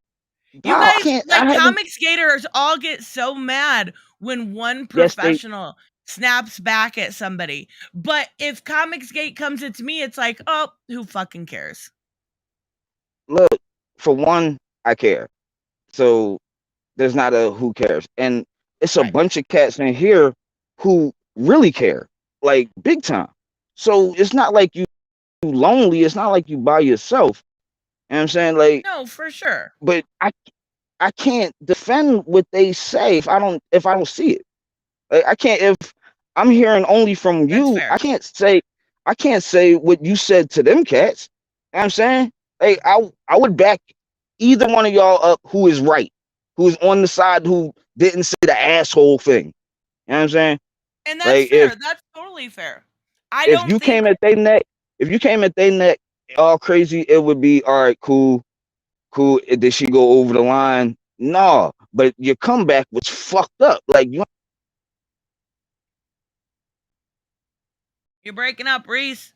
You guys, like, Comicsgaters all get so mad when one professional snaps back at somebody. But if Comicsgate comes at me, it's like, oh, who fucking cares? Look, for one, I care. So there's not a who cares. And it's a bunch of cats in here who really care, like, big time. So it's not like you lonely. It's not like you by yourself. You know what I'm saying? Like, no, for sure. But I can't defend what they say if I don't see it. Like, I can't, if I'm hearing only from you. I can't say what you said to them cats. You know what I'm saying? Like, I would back either one of y'all up who is right, who is on the side who didn't say the asshole thing. You know what I'm saying? And that's fair. That's totally fair. If you came at their neck all crazy, it would be all right, cool. Did she go over the line? No, but your comeback was fucked up. Like, you're breaking up, Reese.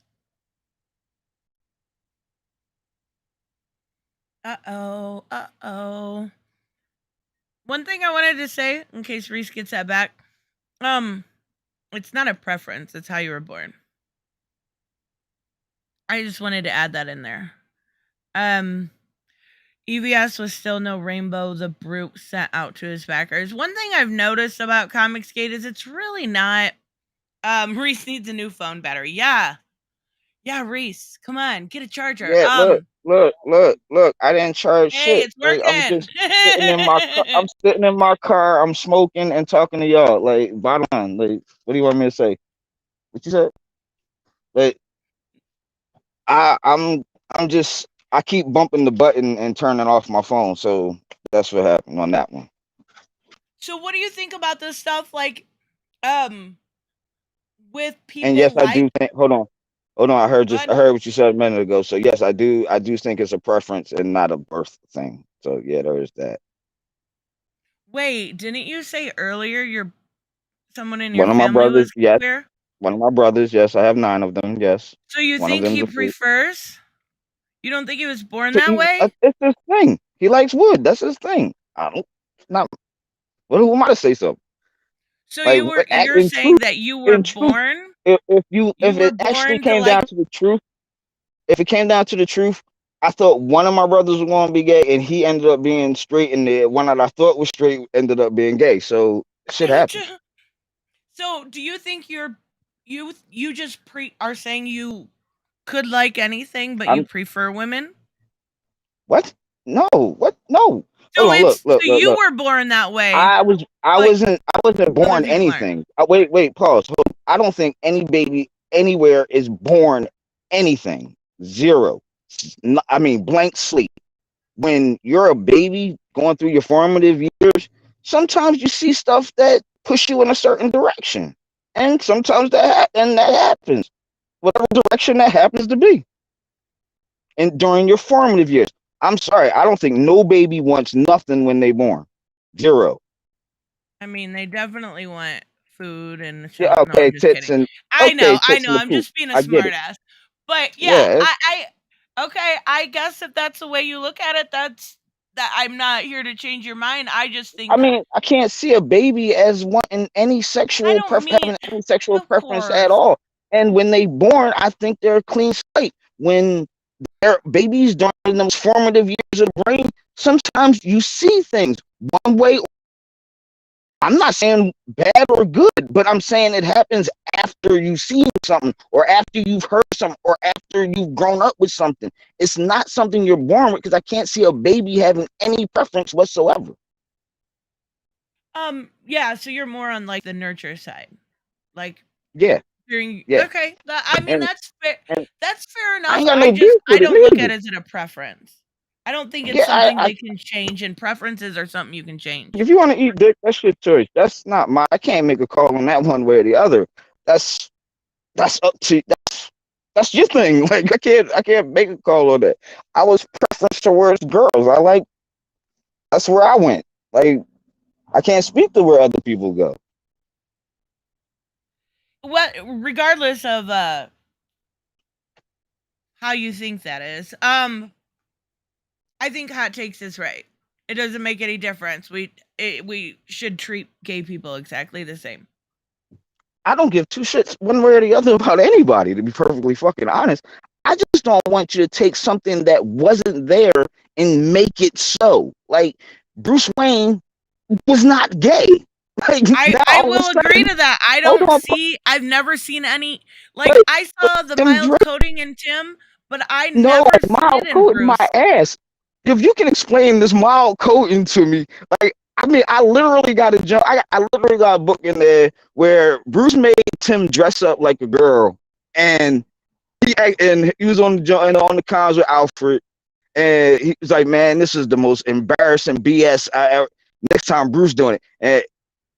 Uh-oh. One thing I wanted to say, in case Reese gets that back, it's not a preference, it's how you were born. I just wanted to add that in there. EVS was still no Rainbow the Brute sent out to his backers. One thing I've noticed about Comicsgate is it's really not. Reese needs a new phone battery. Yeah, Reese, come on, get a charger. Yeah, look. I didn't charge shit. It's working. Like, I'm just sitting in my car. I'm sitting in my car. I'm smoking and talking to y'all. Like, bottom line. Like, what do you want me to say? What you said? Like, I'm just. I keep bumping the button and turning off my phone. So that's what happened on that one. So what do you think about this stuff? Like, with people. And yes, I do think. Hold on. I heard what you said a minute ago. So yes, I do think it's a preference and not a birth thing. So yeah, there is that. Wait, didn't you say earlier you're someone in your family? One of my brothers, yes. Queer? One of my brothers, yes. I have 9 of them, yes. So you think he prefers? You don't think he was born that way? It's his thing. He likes wood. That's his thing. Who am I to say so? So like, you're saying that you were born if You were it actually born to came down to the truth, if it came down to the truth, I thought one of my brothers was going to be gay, and he ended up being straight, and the one that I thought was straight ended up being gay. So shit happens. So do you think you just are saying you could like anything, but you prefer women? What? No. What? No. So Hold on. Look. so you were born that way. I wasn't born anything. Wait. Pause. Hold on. I don't think any baby anywhere is born anything. Zero. I mean, blank slate. When you're a baby going through your formative years, sometimes you see stuff that push you in a certain direction, and sometimes that happens, whatever direction that happens to be. And during your formative years, I'm sorry, I don't think no baby wants nothing when they born. Zero. I mean, they definitely want food and stuff. Yeah, okay, tits and I know. I'm just being a smart ass. But yeah, I guess if that's the way you look at it, that I'm not here to change your mind. I just think. I mean, I can't see a baby as wanting any sexual having any sexual preference at all. And when they born, I think they're a clean slate. When they're babies during those formative years of the brain, sometimes you see things one way. I'm not saying bad or good, but I'm saying it happens after you've seen something, or after you've heard something, or after you've grown up with something. It's not something you're born with, because I can't see a baby having any preference whatsoever. Yeah, so you're more on like the nurture side. Like yeah. Okay. I mean, that's fair. That's fair enough. I don't look at it as a preference. I don't think it's something they can change, and preferences are something you can change. If you want to eat dick, that's your choice. That's not my. I can't make a call on that one way or the other. That's up to that's your thing. Like I can't make a call on that. I was preference towards girls. That's where I went. Like I can't speak to where other people go. Well, regardless of how you think that is, I think Hot Takes is right. It doesn't make any difference. We should treat gay people exactly the same. I don't give two shits one way or the other about anybody, to be perfectly fucking honest. I just don't want you to take something that wasn't there and make it so. Like Bruce Wayne was not gay. Like, I will agree to that. I've never seen any. Like I saw the mild coding in Tim, but I never seen it in Bruce. My ass. If you can explain this mild coding to me, like I mean, I literally got a jump. I literally got a book in there where Bruce made Tim dress up like a girl, and he was on the cons with Alfred, and he was like, "Man, this is the most embarrassing BS I ever." Next time Bruce doing it, and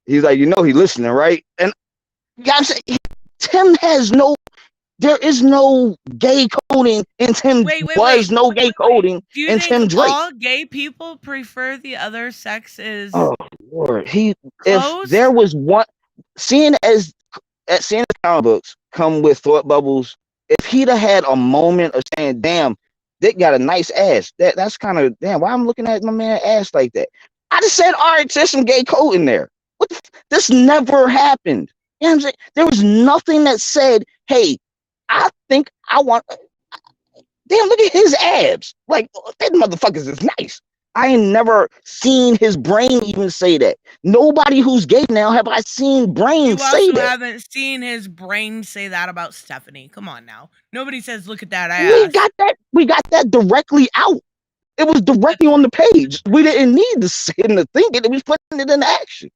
he's like, "You know, he listening, right?" And I'm saying, Tim has no. There is no gay coding in Tim. No gay coding in Tim Drake. Do you think all gay people prefer the other sexes? Oh Lord, if there was one, seeing as the comic books come with thought bubbles, if he'd have had a moment of saying, "Damn, Dick got a nice ass," that's kind of damn. Why I'm looking at my man ass like that? I just said, all right, there's some gay code in there. This never happened. You know what I'm saying? There was nothing that said, "Hey, I think I want." Damn, look at his abs. Like that motherfuckers is nice. I ain't never seen his brain even say that. Nobody who's gay now have I seen brain say that. You also haven't seen his brain say that about Stephanie. Come on now. Nobody says, "Look at that ass." We got that directly out. It was directly on the page. We didn't need to say it and think it. It was putting it in action.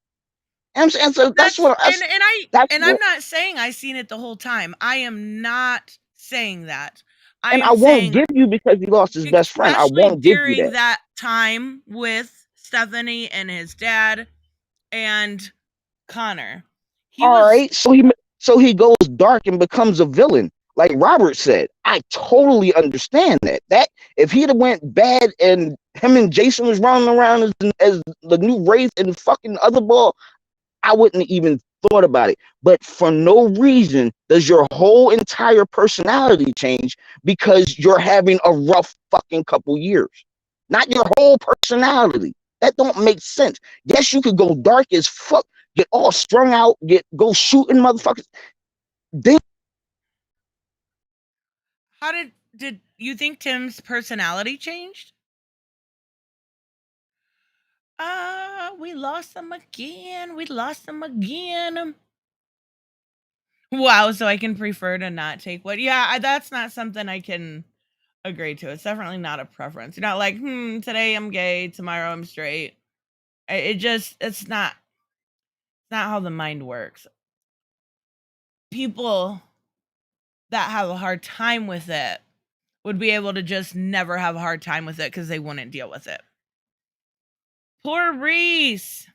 And so that's what. I'm not saying I seen it the whole time. I am not saying that. I won't give you because he lost his best friend. I won't give you that. During that time with Stephanie and his dad and Connor. So he goes dark and becomes a villain. Like Robert said, I totally understand that. That if he'd have went bad and him and Jason was running around as the new Wraith and fucking other ball, I wouldn't even thought about it. But for no reason does your whole entire personality change because you're having a rough fucking couple years. Not your whole personality. That don't make sense. Yes, you could go dark as fuck, get all strung out, go shooting motherfuckers. How did you think Tim's personality changed? We lost him again. We lost him again. Wow, so I can prefer to not take what? Yeah, that's not something I can agree to. It's definitely not a preference. You're not like, today I'm gay, tomorrow I'm straight. It's not how the mind works. People that have a hard time with it would be able to just never have a hard time with it because they wouldn't deal with it. Poor Reese.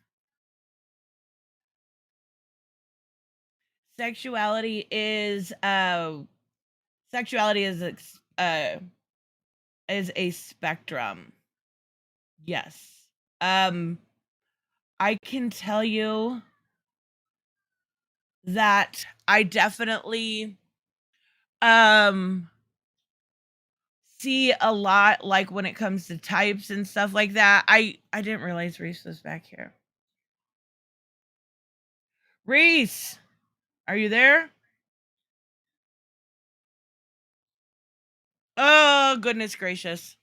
Sexuality is a spectrum. Yes. I can tell you that I definitely see a lot, like when it comes to types and stuff like that. I didn't realize Reese was back here. Reese, are you there? Oh, goodness gracious.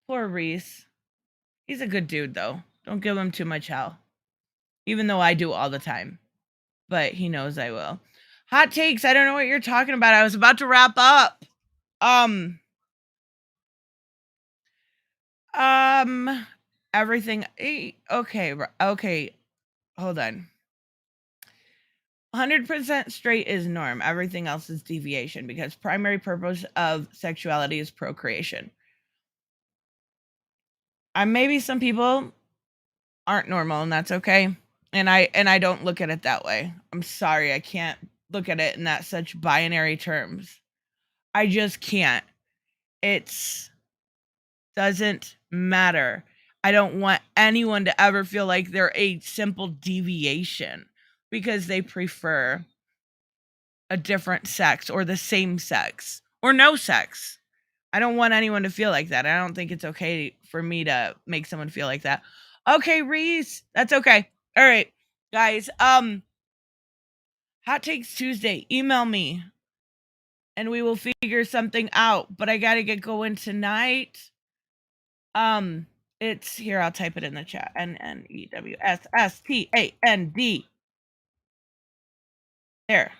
Poor Reese. He's a good dude, though. Don't give him too much hell. Even though I do all the time. But he knows I will. Hot takes. I don't know what you're talking about. I was about to wrap up. Everything. Okay. Hold on. 100% straight is norm. Everything else is deviation because primary purpose of sexuality is procreation. Maybe some people aren't normal, and that's okay. And I don't look at it that way. I'm sorry, I can't look at it in that such binary terms. I just can't. It doesn't matter. I don't want anyone to ever feel like they're a simple deviation because they prefer a different sex or the same sex or no sex. I don't want anyone to feel like that. I don't think it's okay for me to make someone feel like that. Okay, Reese, that's okay. All right, guys. Hot Takes Tuesday. Email me, and we will figure something out. But I gotta get going tonight. It's here. I'll type it in the chat. NNEWSSTAND. There.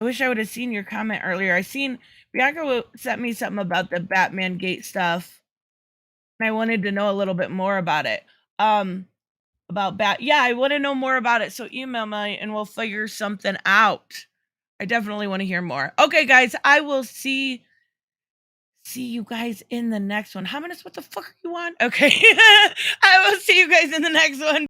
I wish I would have seen your comment earlier. I seen Bianca sent me something about the Batman Gate stuff, and I wanted to know a little bit more about it. Yeah, I want to know more about it. So email me and we'll figure something out. I definitely want to hear more. Okay, guys, I will see you guys in the next one. How minutes? What the fuck are you on? Okay. I will see you guys in the next one.